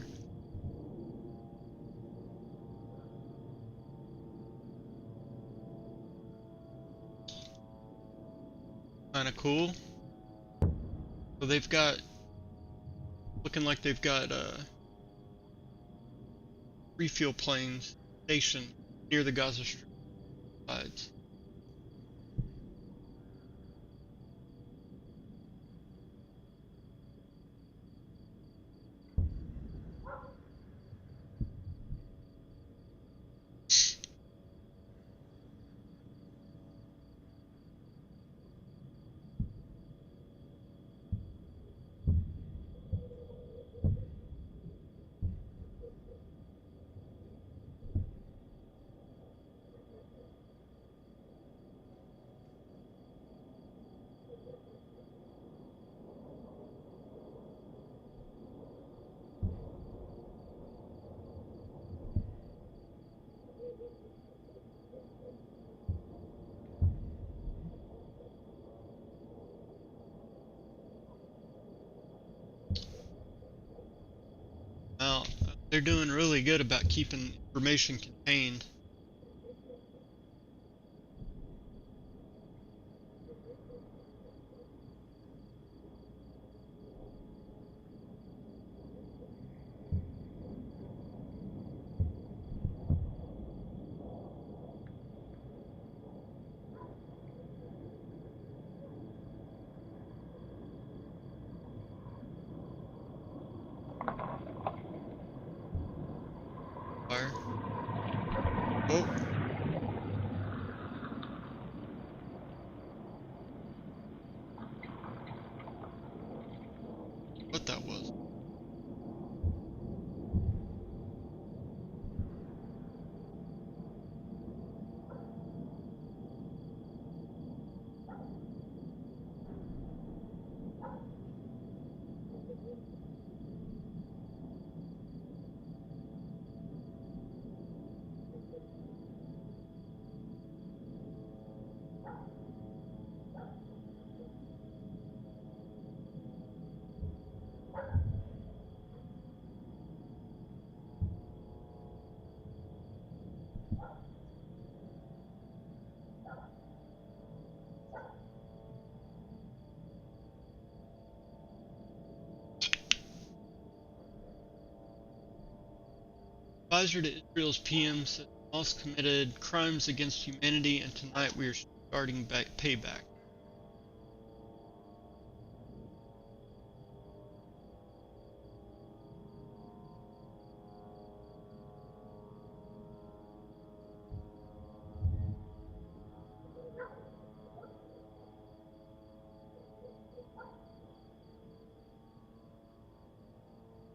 Kinda cool. So they've got, looking like they've got refuel planes stationed near the Gaza Strip sides. Now, they're doing really good about keeping information contained. Fire. Oh. What that was. Advisor to Israel's PM said Hamas committed crimes against humanity, and tonight we are starting back payback.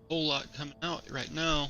Whole lot coming out right now.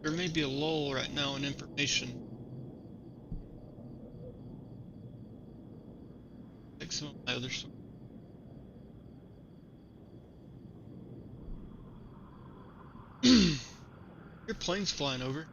There may be a lull right now in information. Like some of my other sources. Your plane's flying over.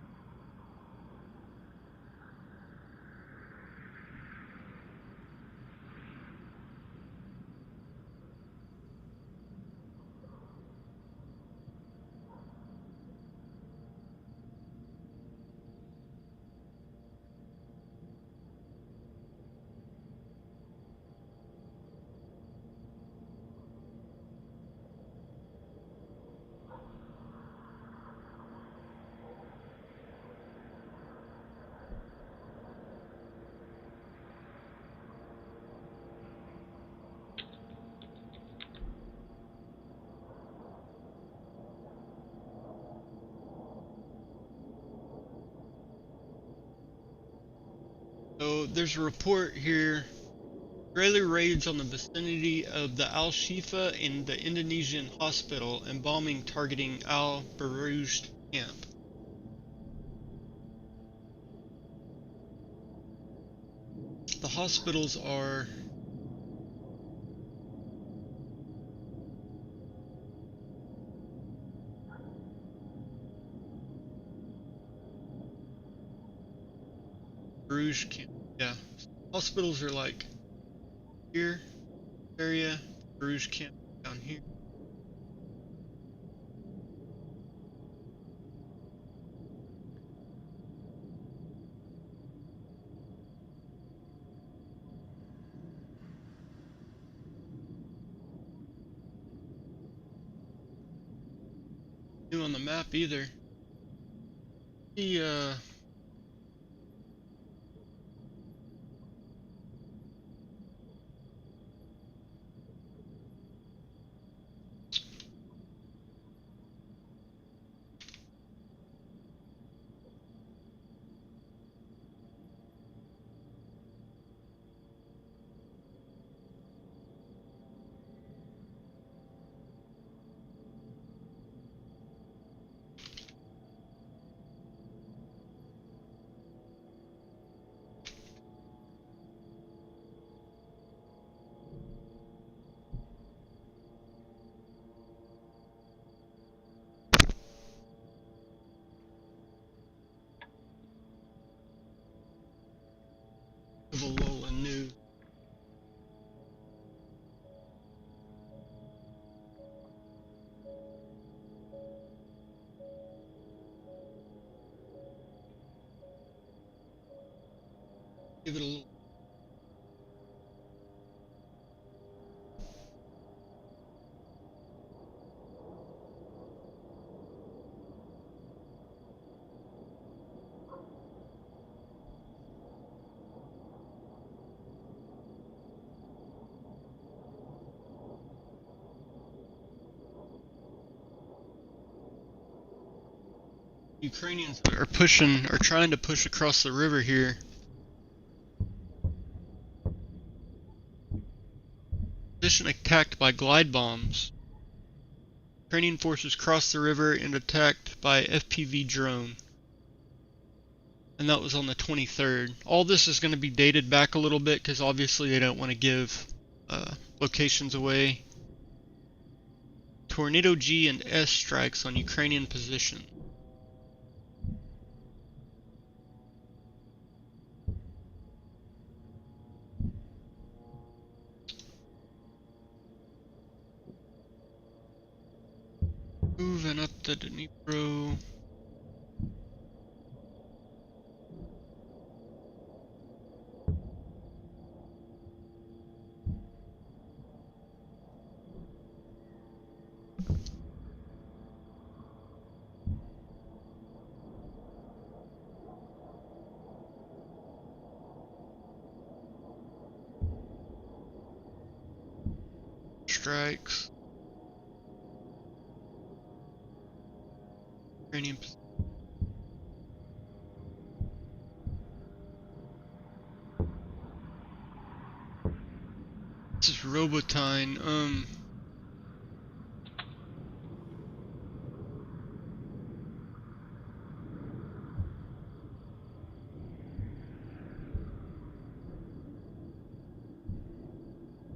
So there's a report here. Israeli raids on the vicinity of the Al Shifa in the Indonesian hospital and bombing targeting Al Barouj camp. The hospitals are Barouj camp. Yeah. Hospitals are like here area, Barouj camp down here. New on the map either. The Lola News. Give it a little. Ukrainians are trying to push across the river here. Position attacked by glide bombs. Ukrainian forces crossed the river and attacked by FPV drone. And that was on the 23rd. All this is going to be dated back a little bit because obviously they don't want to give locations away. Tornado G and S strikes on Ukrainian position. Moving up the Dnipro. Strikes. Ukrainian. This is Robotine.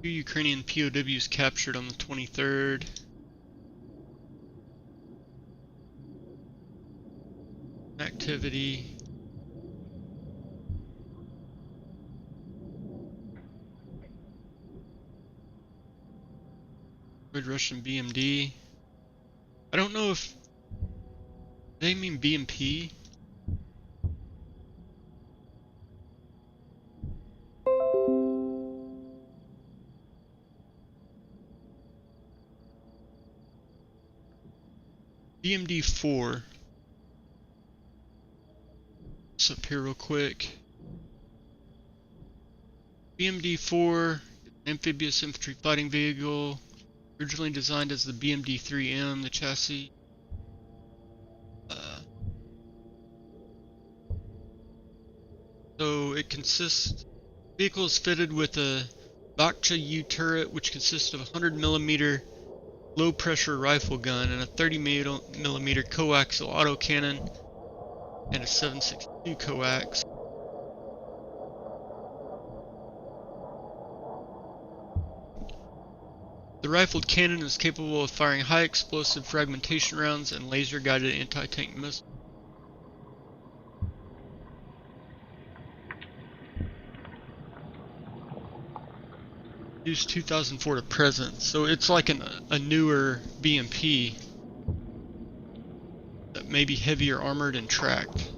Two Ukrainian POWs captured on the 23rd. Activity. Red Russian BMD. I don't know if they mean BMP. BMD 4. What's up here real quick? BMD 4, amphibious infantry fighting vehicle, originally designed as the BMD 3M, the chassis. So Vehicle is fitted with a Bakcha U turret, which consists of a 100mm low pressure rifle gun and a 30mm coaxial autocannon and a 7.62 coax. The rifled cannon is capable of firing high explosive fragmentation rounds and laser guided anti-tank missiles. Used 2004 to present, so it's like a newer BMP that may be heavier armored and tracked.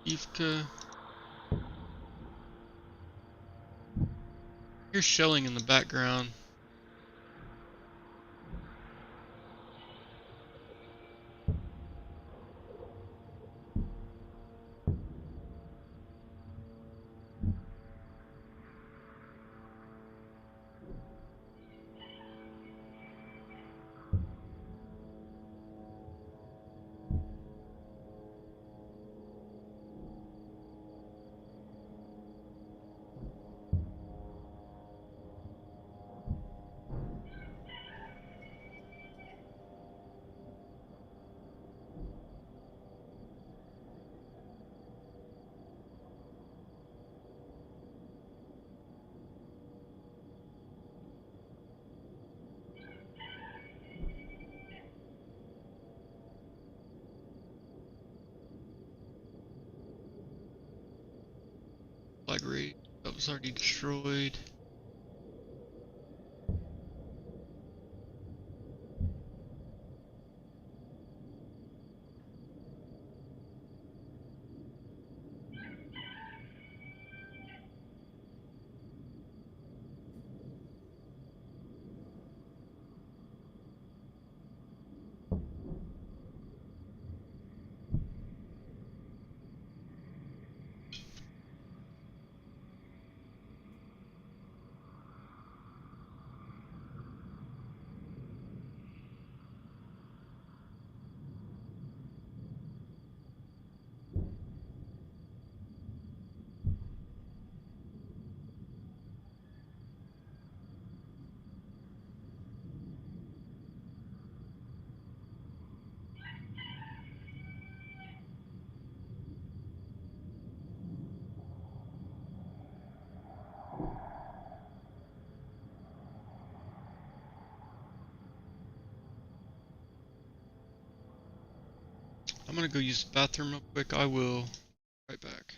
Ivka. Here's shelling in the background. Flag rate, that was already destroyed. I'm gonna go use the bathroom real quick. I will be right back.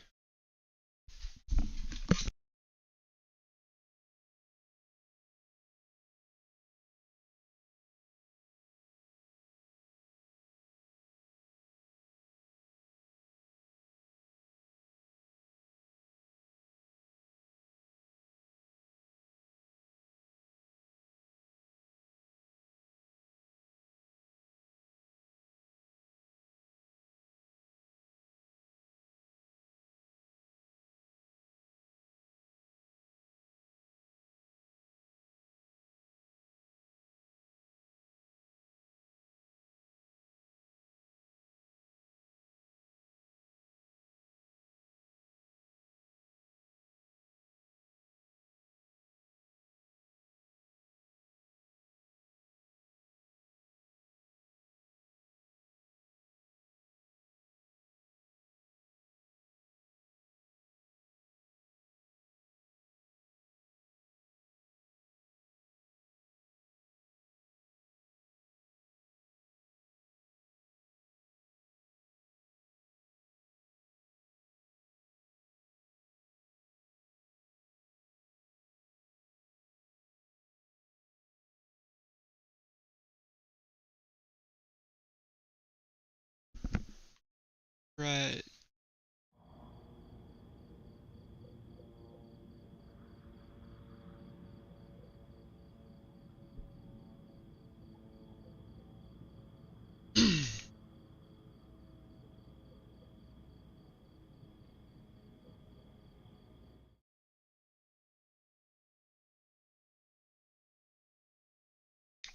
Right.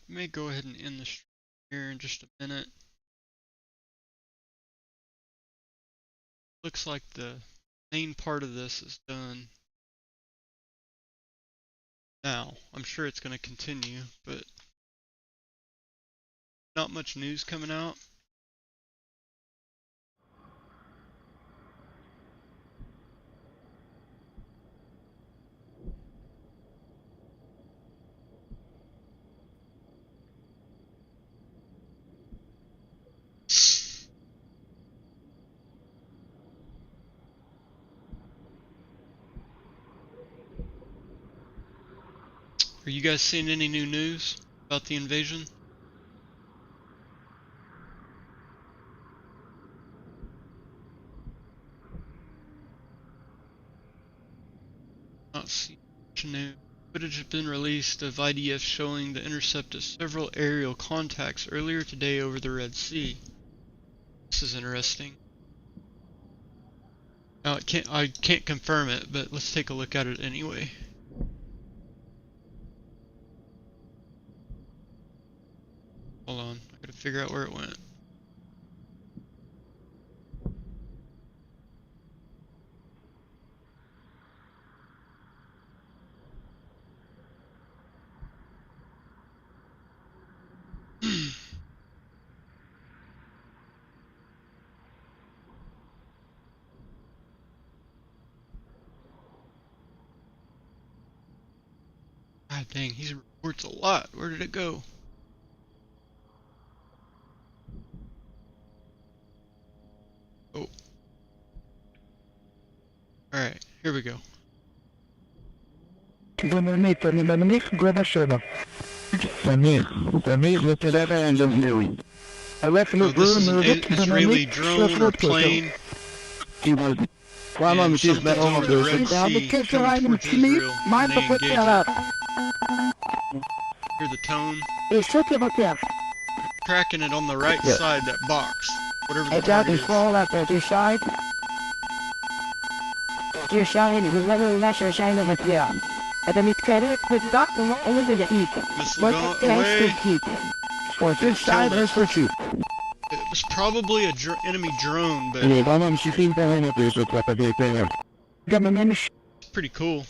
May go ahead and end the stream here in just a minute. Looks like the main part of this is done. Now, I'm sure it's going to continue, but not much news coming out. Are you guys seeing any new news about the invasion? Not seeing much news. Footage has been released of IDF showing the intercept of several aerial contacts earlier today over the Red Sea. This is interesting. Now I can't confirm it, but let's take a look at it anyway. Hold on, I gotta figure out where it went. God dang, he reports a lot. Where did it go? Oh. Alright, here we go. Oh, this is an Israeli drone or plane, and something's over the Red Sea coming towards Israel, and they engage it. Hear the tone? Cracking it on the right side, that box. Whatever the target is. Missile gone away. Killed it. It was probably a enemy drone, but it's pretty cool.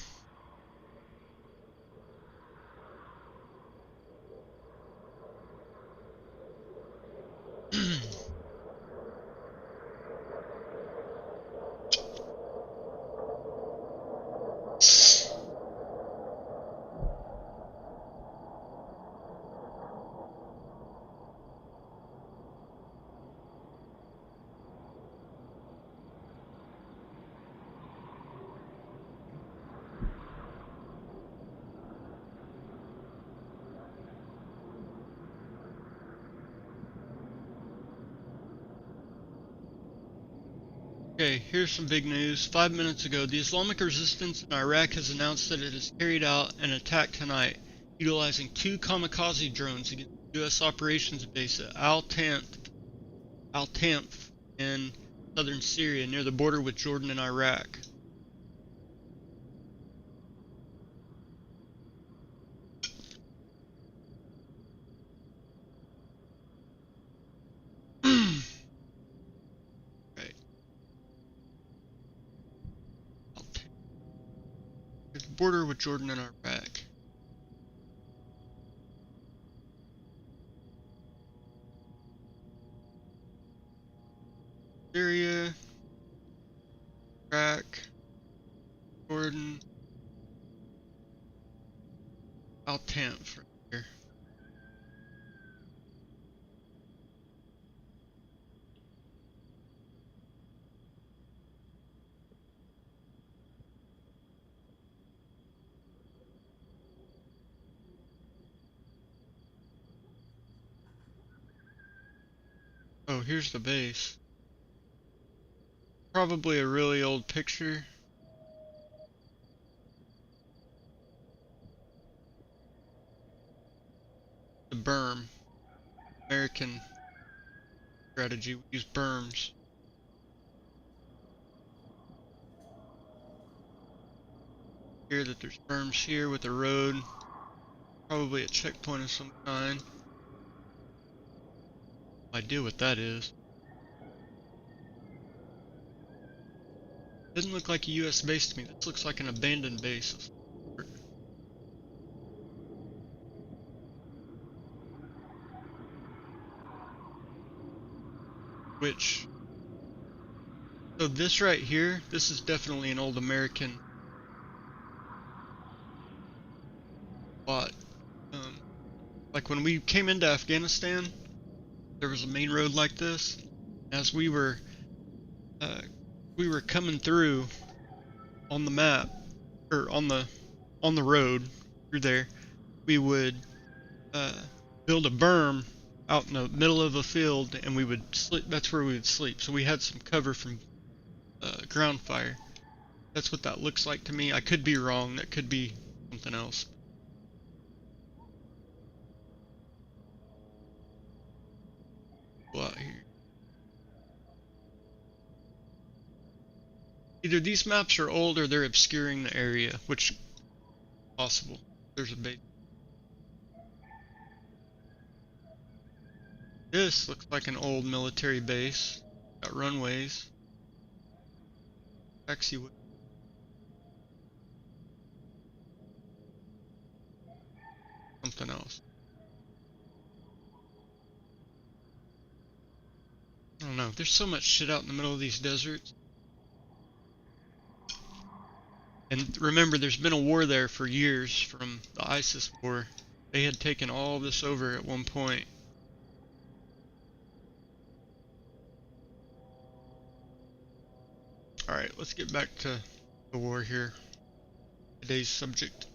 Okay, here's some big news. 5 minutes ago, the Islamic resistance in Iraq has announced that it has carried out an attack tonight, utilizing 2 kamikaze drones against the U.S. operations base at Al-Tanf in southern Syria, near the border with Jordan and Iraq. Right. Near the border with Jordan and Iraq. Syria, Iraq, Jordan, Al-Tanf right here. Oh, here's the base. probably a really old picture. The berm. American strategy. We use berms. Here that there's berms here with a road. Probably a checkpoint of some kind. No idea what that is. Doesn't look like a US base to me. This looks like an abandoned base. So this right here, this is definitely an old American spot. Like when we came into Afghanistan, there was a main road like this. As we were coming through on the map, or on the road through there, we would build a berm out in the middle of a field, and we would sleep. That's where we would sleep. So we had some cover from ground fire. That's what that looks like to me. I could be wrong. That could be something else. Go out here. Either these maps are old or they're obscuring the area, which is possible. There's a base. This looks like an old military base. Got runways. Taxiway. Something else. I don't know. There's so much shit out in the middle of these deserts. And remember, there's been a war there for years from the ISIS war. They had taken all of this over at one point. Alright, let's get back to the war here. Today's subject.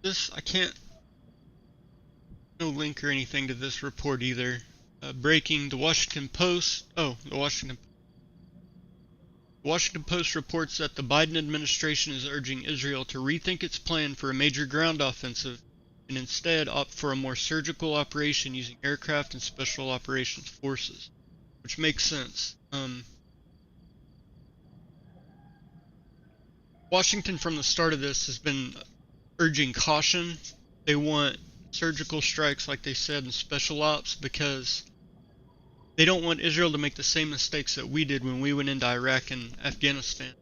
This, I can't, no link or anything to this report either. Breaking, the Washington Post, the Washington Post reports that the Biden administration is urging Israel to rethink its plan for a major ground offensive and instead opt for a more surgical operation using aircraft and special operations forces, which makes sense. Washington from the start of this has been urging caution. They want surgical strikes, like they said, and special ops, because they don't want Israel to make the same mistakes that we did when we went into Iraq and Afghanistan.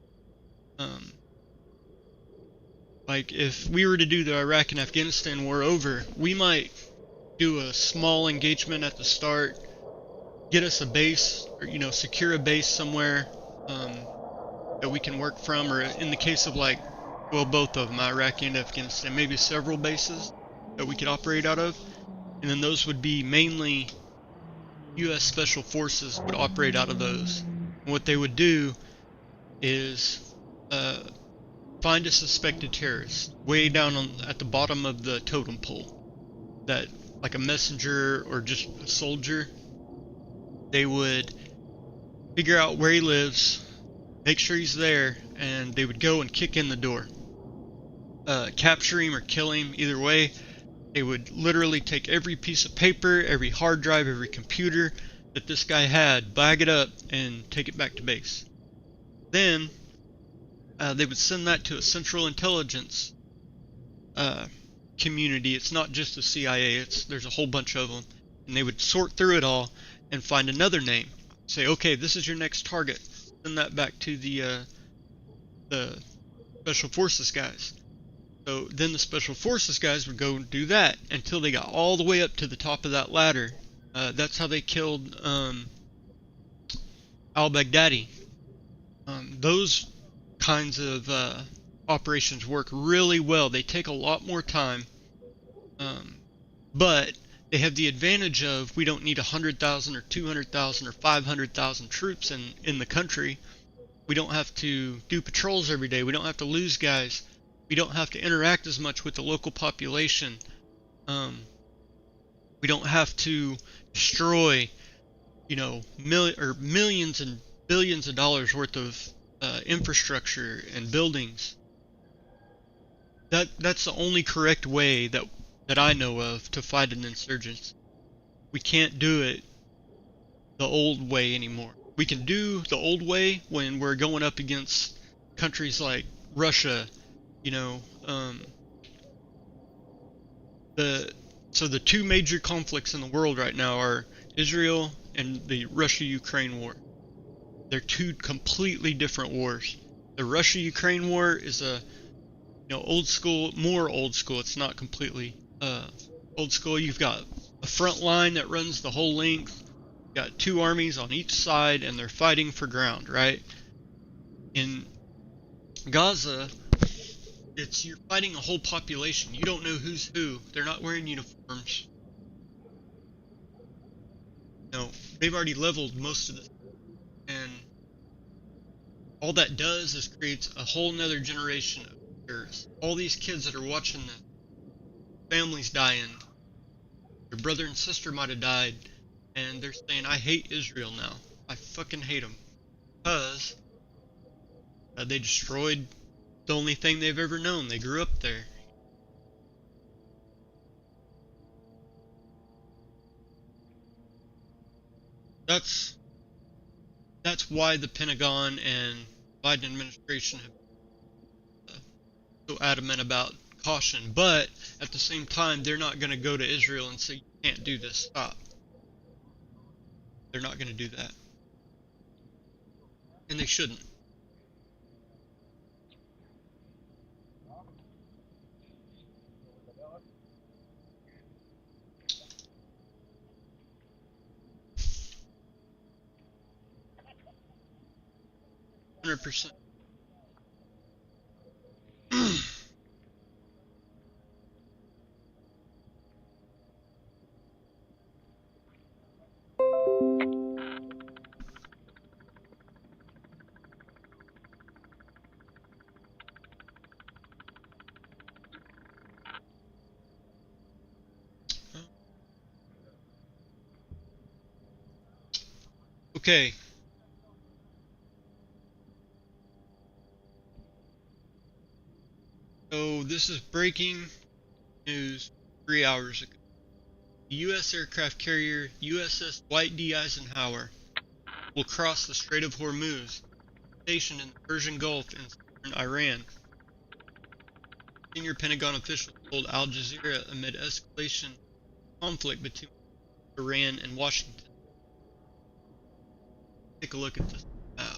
Like, if we were to do the Iraq and Afghanistan war over, we might do a small engagement at the start, get us a base, or, secure a base somewhere that we can work from, or in the case of both of them, Iraq and Afghanistan, maybe several bases that we could operate out of, and then those would be mainly U.S. Special Forces would operate out of those. And what they would do is find a suspected terrorist way down at the bottom of the totem pole, that like a messenger or just a soldier. They would figure out where he lives, make sure he's there, and they would go and kick in the door. Capture him or kill him, either way. They would literally take every piece of paper, every hard drive, every computer that this guy had, bag it up, and take it back to base. Then they would send that to a central intelligence community. It's not just the CIA, there's a whole bunch of them. And they would sort through it all and find another name. Say, okay, this is your next target. Send that back to the Special Forces guys. So then the Special Forces guys would go and do that until they got all the way up to the top of that ladder. That's how they killed al-Baghdadi. Those kinds of operations work really well. They take a lot more time, but they have the advantage of we don't need 100,000 or 200,000 or 500,000 troops in the country. We don't have to do patrols every day. We don't have to lose guys. We don't have to interact as much with the local population. We don't have to destroy, millions and billions of dollars worth of infrastructure and buildings. That's the only correct way that I know of to fight an insurgence. We can't do it the old way anymore. We can do the old way when we're going up against countries like Russia, the two major conflicts in the world right now are Israel and the Russia-Ukraine war. They're two completely different wars. The Russia-Ukraine war is more old school. It's not completely old school. You've got a front line that runs the whole length. You've got two armies on each side, and they're fighting for ground, right? In Gaza, you're fighting a whole population. You don't know who's who. They're not wearing uniforms. They've already leveled most of this, and all that does is creates a whole nother generation of terrorists. All these kids that are watching this, families dying, their brother and sister might have died, and they're saying, I hate Israel now. I fucking hate them. Because they destroyed the only thing they've ever known. They grew up there. That's why the Pentagon and Biden administration have so adamant about caution. But at the same time, they're not going to go to Israel and say, you can't do this, stop. They're not going to do that. And they shouldn't. %. Okay. So this is breaking news 3 hours ago. The U.S. aircraft carrier USS Dwight D. Eisenhower will cross the Strait of Hormuz, stationed in the Persian Gulf in southern Iran. Senior Pentagon officials told Al Jazeera amid escalation conflict between Iran and Washington. Take a look at this map.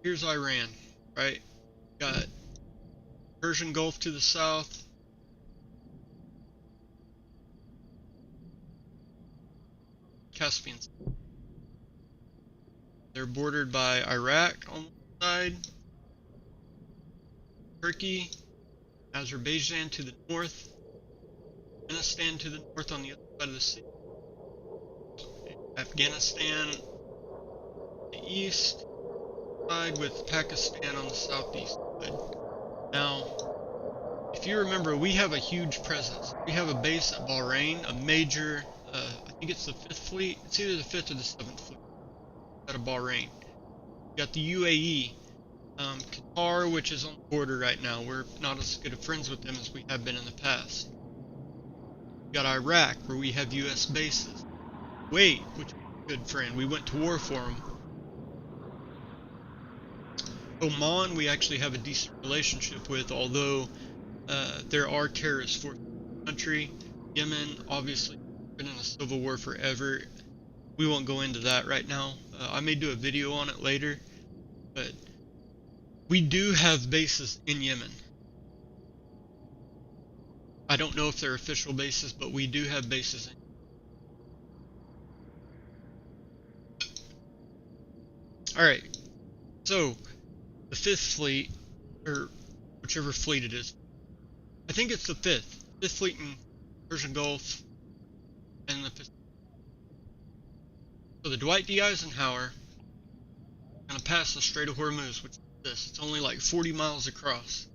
Here's Iran, right? Got Persian Gulf to the south. Caspian Sea. They're bordered by Iraq on one side, Turkey, Azerbaijan to the north, Afghanistan to the north on the other side of the sea, Afghanistan to the east side with Pakistan on the southeast side. Now, if you remember, we have a huge presence. We have a base at Bahrain, a major, I think it's the 5th fleet, it's either the 5th or the 7th fleet out of Bahrain. You got the UAE, Qatar, which is on the border right now. We're not as good of friends with them as we have been in the past. You got Iraq, where we have US bases. Kuwait, which is a good friend. We went to war for them. Oman, we actually have a decent relationship with, although there are terrorists for the country. Yemen, obviously, been in a civil war forever. We won't go into that right now. I may do a video on it later, but we do have bases in Yemen. I don't know if they're official bases, but we do have bases in Alright, so the 5th fleet, or whichever fleet it is, I think it's the 5th fleet in Persian Gulf and the Pacific. So the Dwight D. Eisenhower gonna pass the Strait of Hormuz, which is this. It's only like 40 miles across.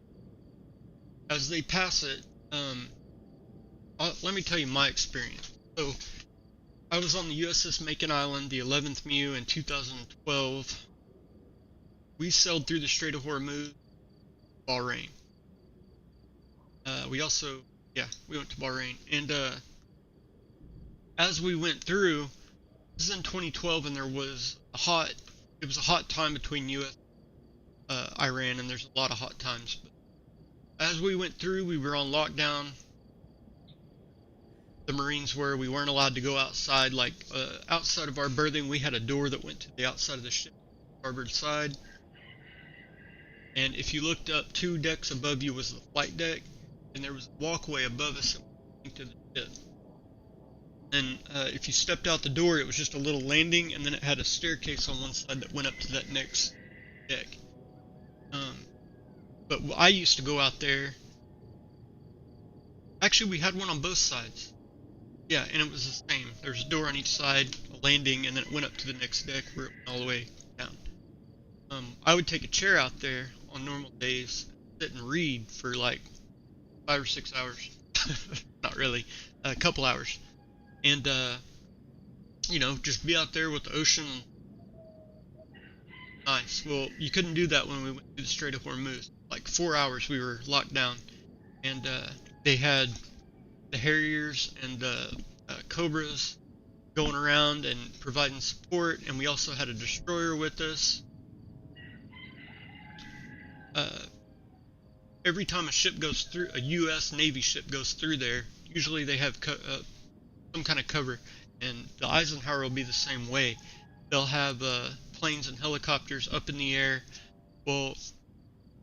As they pass it, let me tell you my experience. So I was on the USS Macon Island, the 11th MEU in 2012. We sailed through the Strait of Hormuz, Bahrain. We went to Bahrain. And as we went through, this is in 2012, and it was a hot time between US Iran, and there's a lot of hot times. But as we went through, we were on lockdown. The Marines were. We weren't allowed to go outside. Like outside of our berthing, we had a door that went to the outside of the ship, starboard side. And if you looked up 2 decks above you was the flight deck, and there was a walkway above us to the ship. And if you stepped out the door, it was just a little landing, and then it had a staircase on one side that went up to that next deck. But I used to go out there. Actually, we had one on both sides. Yeah, and it was the same. There's a door on each side, a landing, and then it went up to the next deck where it went all the way down. I would take a chair out there on normal days, sit and read for like 5 or 6 hours. Not really, a couple hours. And, you know, just be out there with the ocean. Nice. Well, you couldn't do that when we went through the Strait of Hormuz. Like 4 hours we were locked down. And they had the Harriers and the Cobras going around and providing support. And we also had a destroyer with us. Every time a ship goes through, a U.S. Navy ship goes through there, usually they have some kind of cover, and the Eisenhower will be the same way. They'll have planes and helicopters up in the air. Well,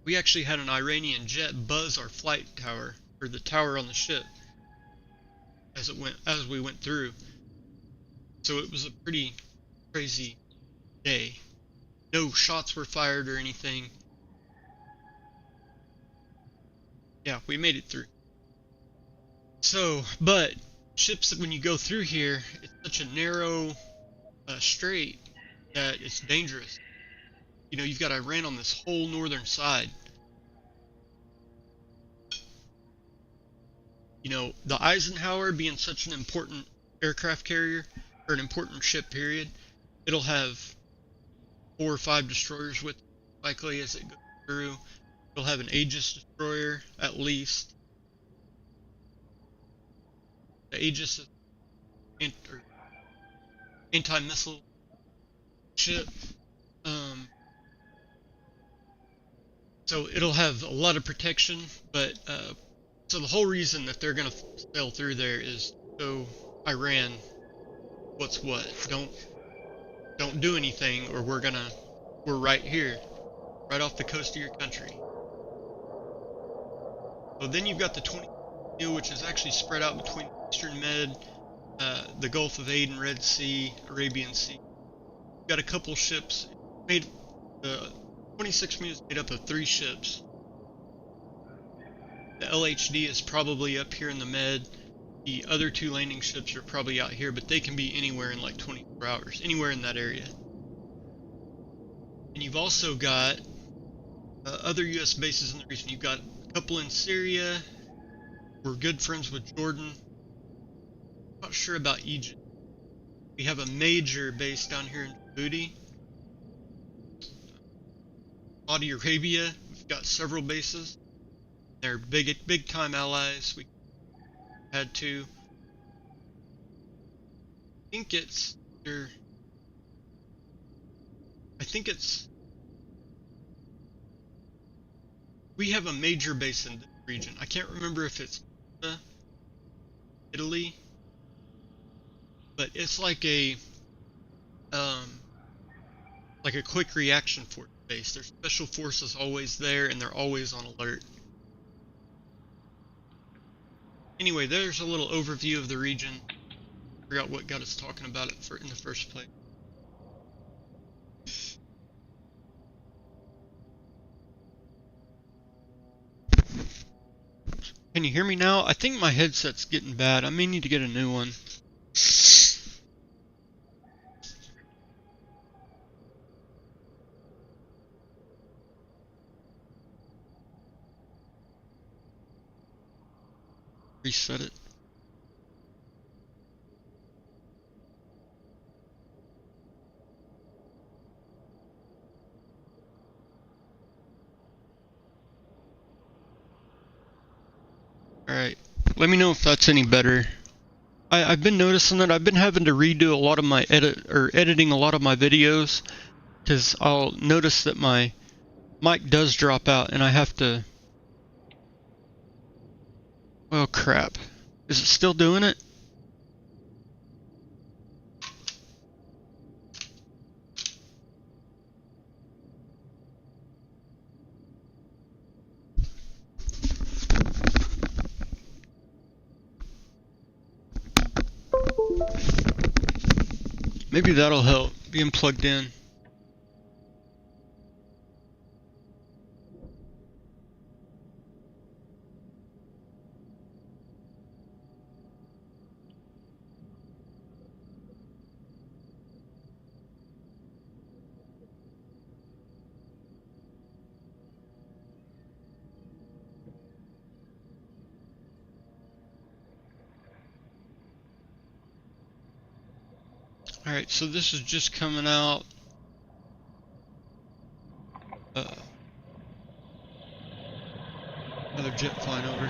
we actually had an Iranian jet buzz our flight tower, or the tower on the ship, as we went through. So it was a pretty crazy day. No shots were fired or anything. Yeah, we made it through. So, but ships, when you go through here, it's such a narrow strait that it's dangerous. You know, you've got Iran on this whole northern side. You know, the Eisenhower being such an important aircraft carrier, or an important ship, period, it'll have 4 or 5 destroyers with it, likely, as it goes through. It'll have an Aegis destroyer, at least. The Aegis is anti-missile ship. So it'll have a lot of protection, but so the whole reason that they're gonna sail through there is so Iran, what's what? Don't do anything, or we're right here, right off the coast of your country. So then you've got the 20, which is actually spread out between Eastern Med, the Gulf of Aden, Red Sea, Arabian Sea. You've got a couple ships. The 26 MEU is made up of 3 ships. The LHD is probably up here in the Med. The other 2 landing ships are probably out here, but they can be anywhere in like 24 hours, anywhere in that area. And you've also got other U.S. bases in the region. You've got a couple in Syria. We're good friends with Jordan. Not sure about Egypt. We have a major base down here in Djibouti. Saudi Arabia, we've got several bases. They're big time allies. We had to. I think it's we have a major base in the region. I can't remember if it's Italy, but it's like a quick reaction force base. There's special forces always there, and they're always on alert. Anyway, there's a little overview of the region. I forgot what got us talking about it in the first place. Can you hear me now? I think my headset's getting bad. I may need to get a new one. Reset it. Alright, let me know if that's any better. I've been noticing that I've been having to redo a lot of my editing a lot of my videos, because I'll notice that my mic does drop out and I have to... Well, crap. Is it still doing it? Maybe that'll help, being plugged in. Alright, so this is just coming out. Another jet flying over.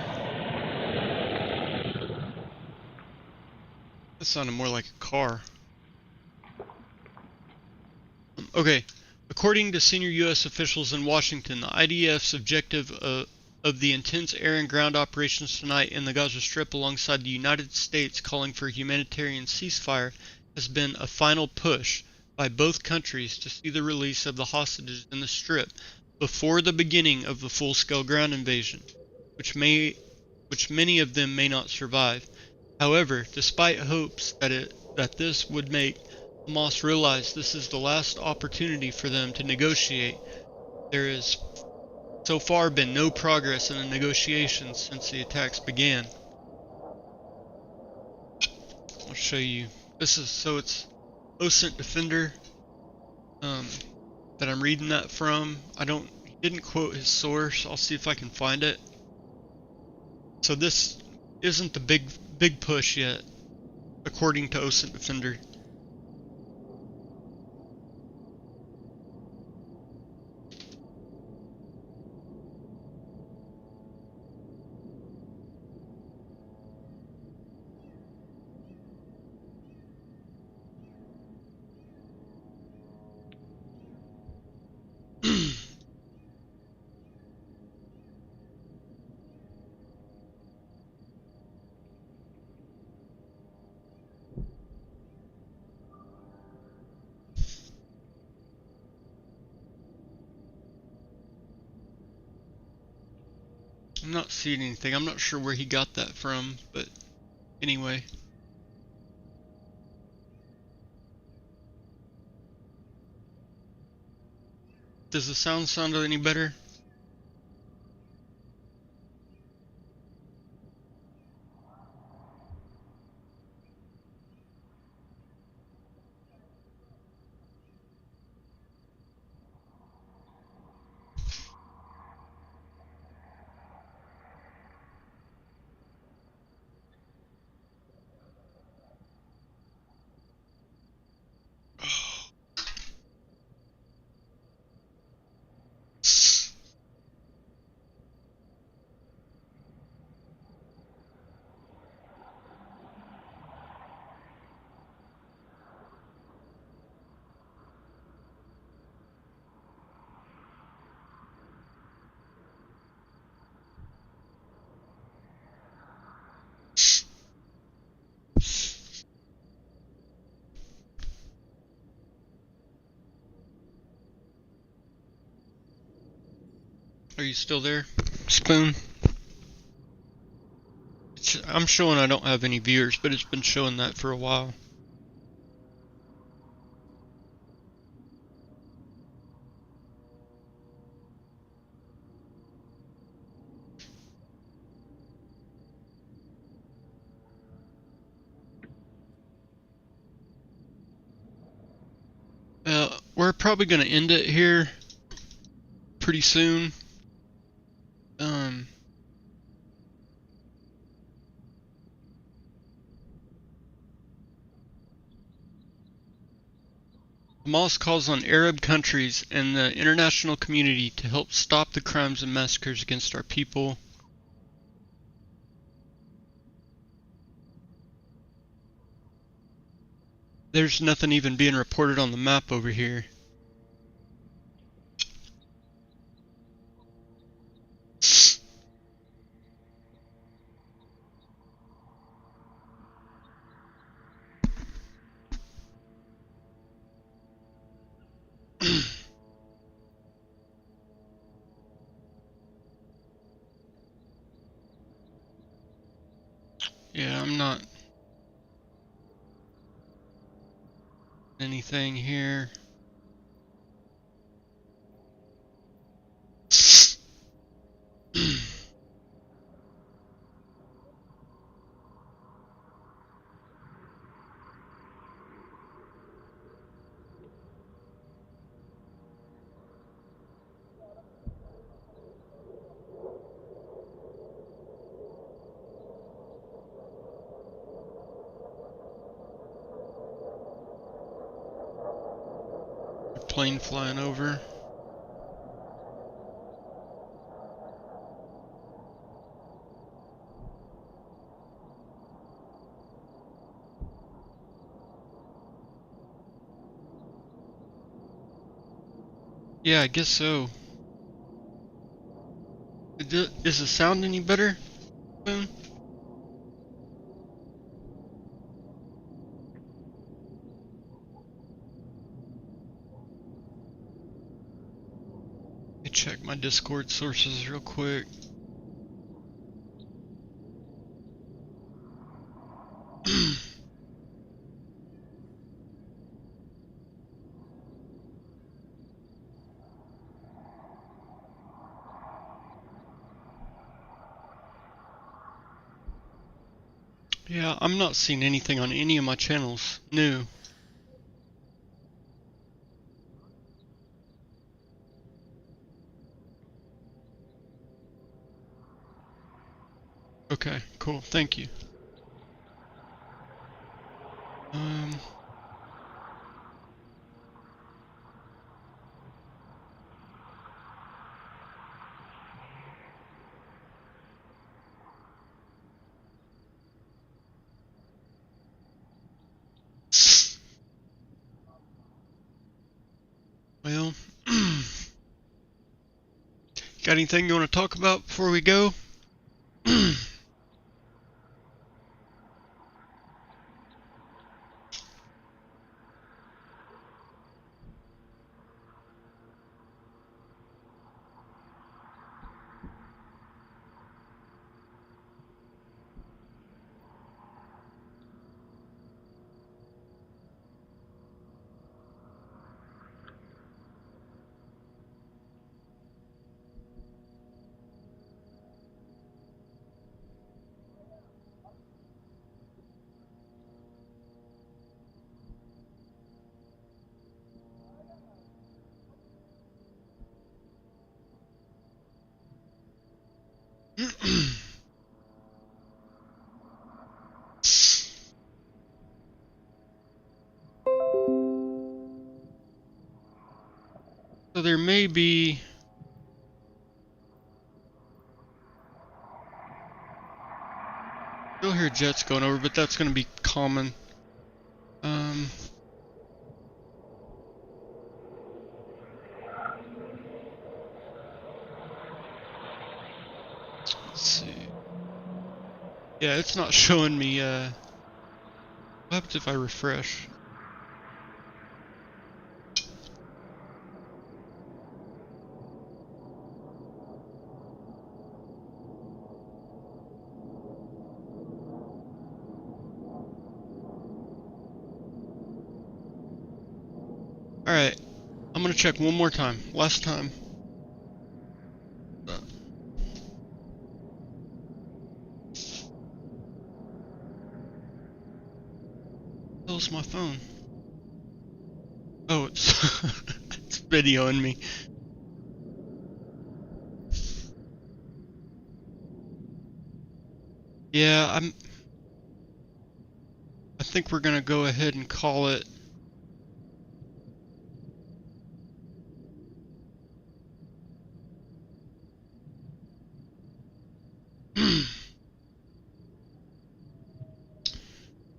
That sounded more like a car. Okay, according to senior U.S. officials in Washington, the IDF's objective of the intense air and ground operations tonight in the Gaza Strip alongside the United States calling for a humanitarian ceasefire has been a final push by both countries to see the release of the hostages in the Strip before the beginning of the full-scale ground invasion, which many of them may not survive. However, despite hopes that this would make Hamas realize this is the last opportunity for them to negotiate, there has so far been no progress in the negotiations since the attacks began. I'll show you. It's OSINT Defender that I'm reading that from. He didn't quote his source. I'll see if I can find it. So this isn't the big push yet, according to OSINT Defender. I'm not seeing anything. I'm not sure where he got that from, but anyway. Does the sound any better? Are you still there, Spoon? I'm showing I don't have any viewers, but it's been showing that for a while. we're probably gonna end it here pretty soon. Hamas calls on Arab countries and the international community to help stop the crimes and massacres against our people. There's nothing even being reported on the map over here. Yeah, I'm not anything here. Plane flying over. Yeah, I guess so. Is the sound any better? Let me check my Discord sources real quick. Yeah, I'm not seeing anything on any of my channels new. Okay, cool. Thank you. Well, got anything you want to talk about before we go? So there may be still hear jets going over, but that's going to be common. Let's see. Yeah, it's not showing me. What happens if I refresh? Alright, I'm gonna check one more time. Last time. Where's my phone? Oh, it's it's videoing me. Yeah, I think we're gonna go ahead and call it.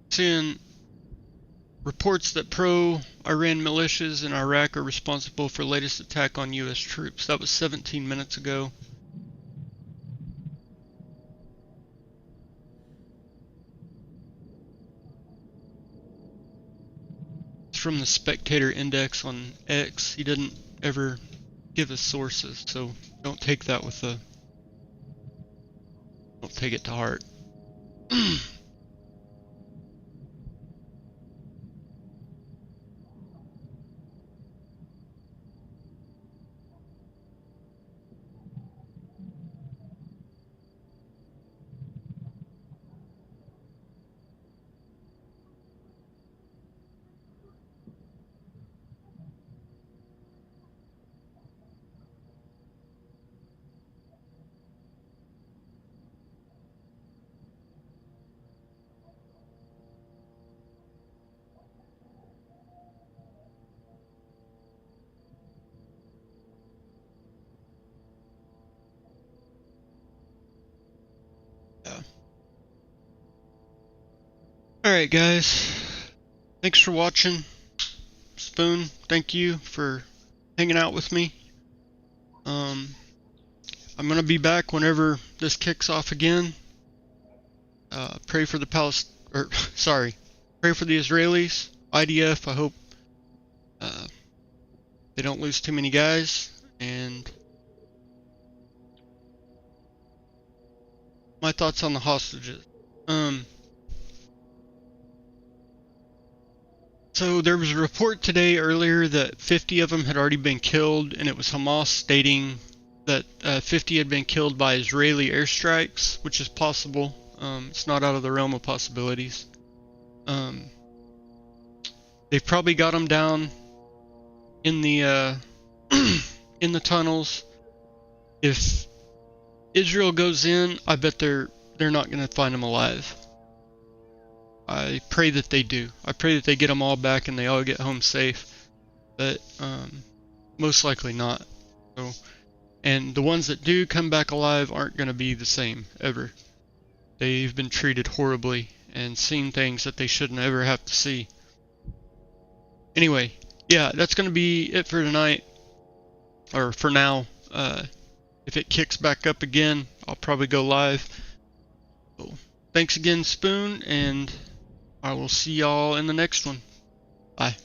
Seeing reports that pro-Iran militias in Iraq are responsible for latest attack on U.S. troops. That was 17 minutes ago. It's from the Spectator Index on X. He didn't ever give us sources, so don't take that with a... Don't take it to heart. Yeah. Alright guys, thanks for watching. Spoon, thank you for hanging out with me. I'm gonna be back whenever this kicks off again. Pray for the pray for the Israelis, IDF. I hope they don't lose too many guys, and my thoughts on the hostages. So there was a report today earlier that 50 of them had already been killed, and it was Hamas stating that 50 had been killed by Israeli airstrikes, which is possible. It's not out of the realm of possibilities. They've probably got them down in the in the tunnels. If Israel goes in, I bet they're not going to find them alive. I pray that they do. I pray that they get them all back and they all get home safe. But most likely not. So, and the ones that do come back alive aren't going to be the same ever. They've been treated horribly and seen things that they shouldn't ever have to see. Anyway, yeah, that's going to be it for tonight. Or for now. If it kicks back up again, I'll probably go live. So, thanks again, Spoon, and I will see y'all in the next one. Bye.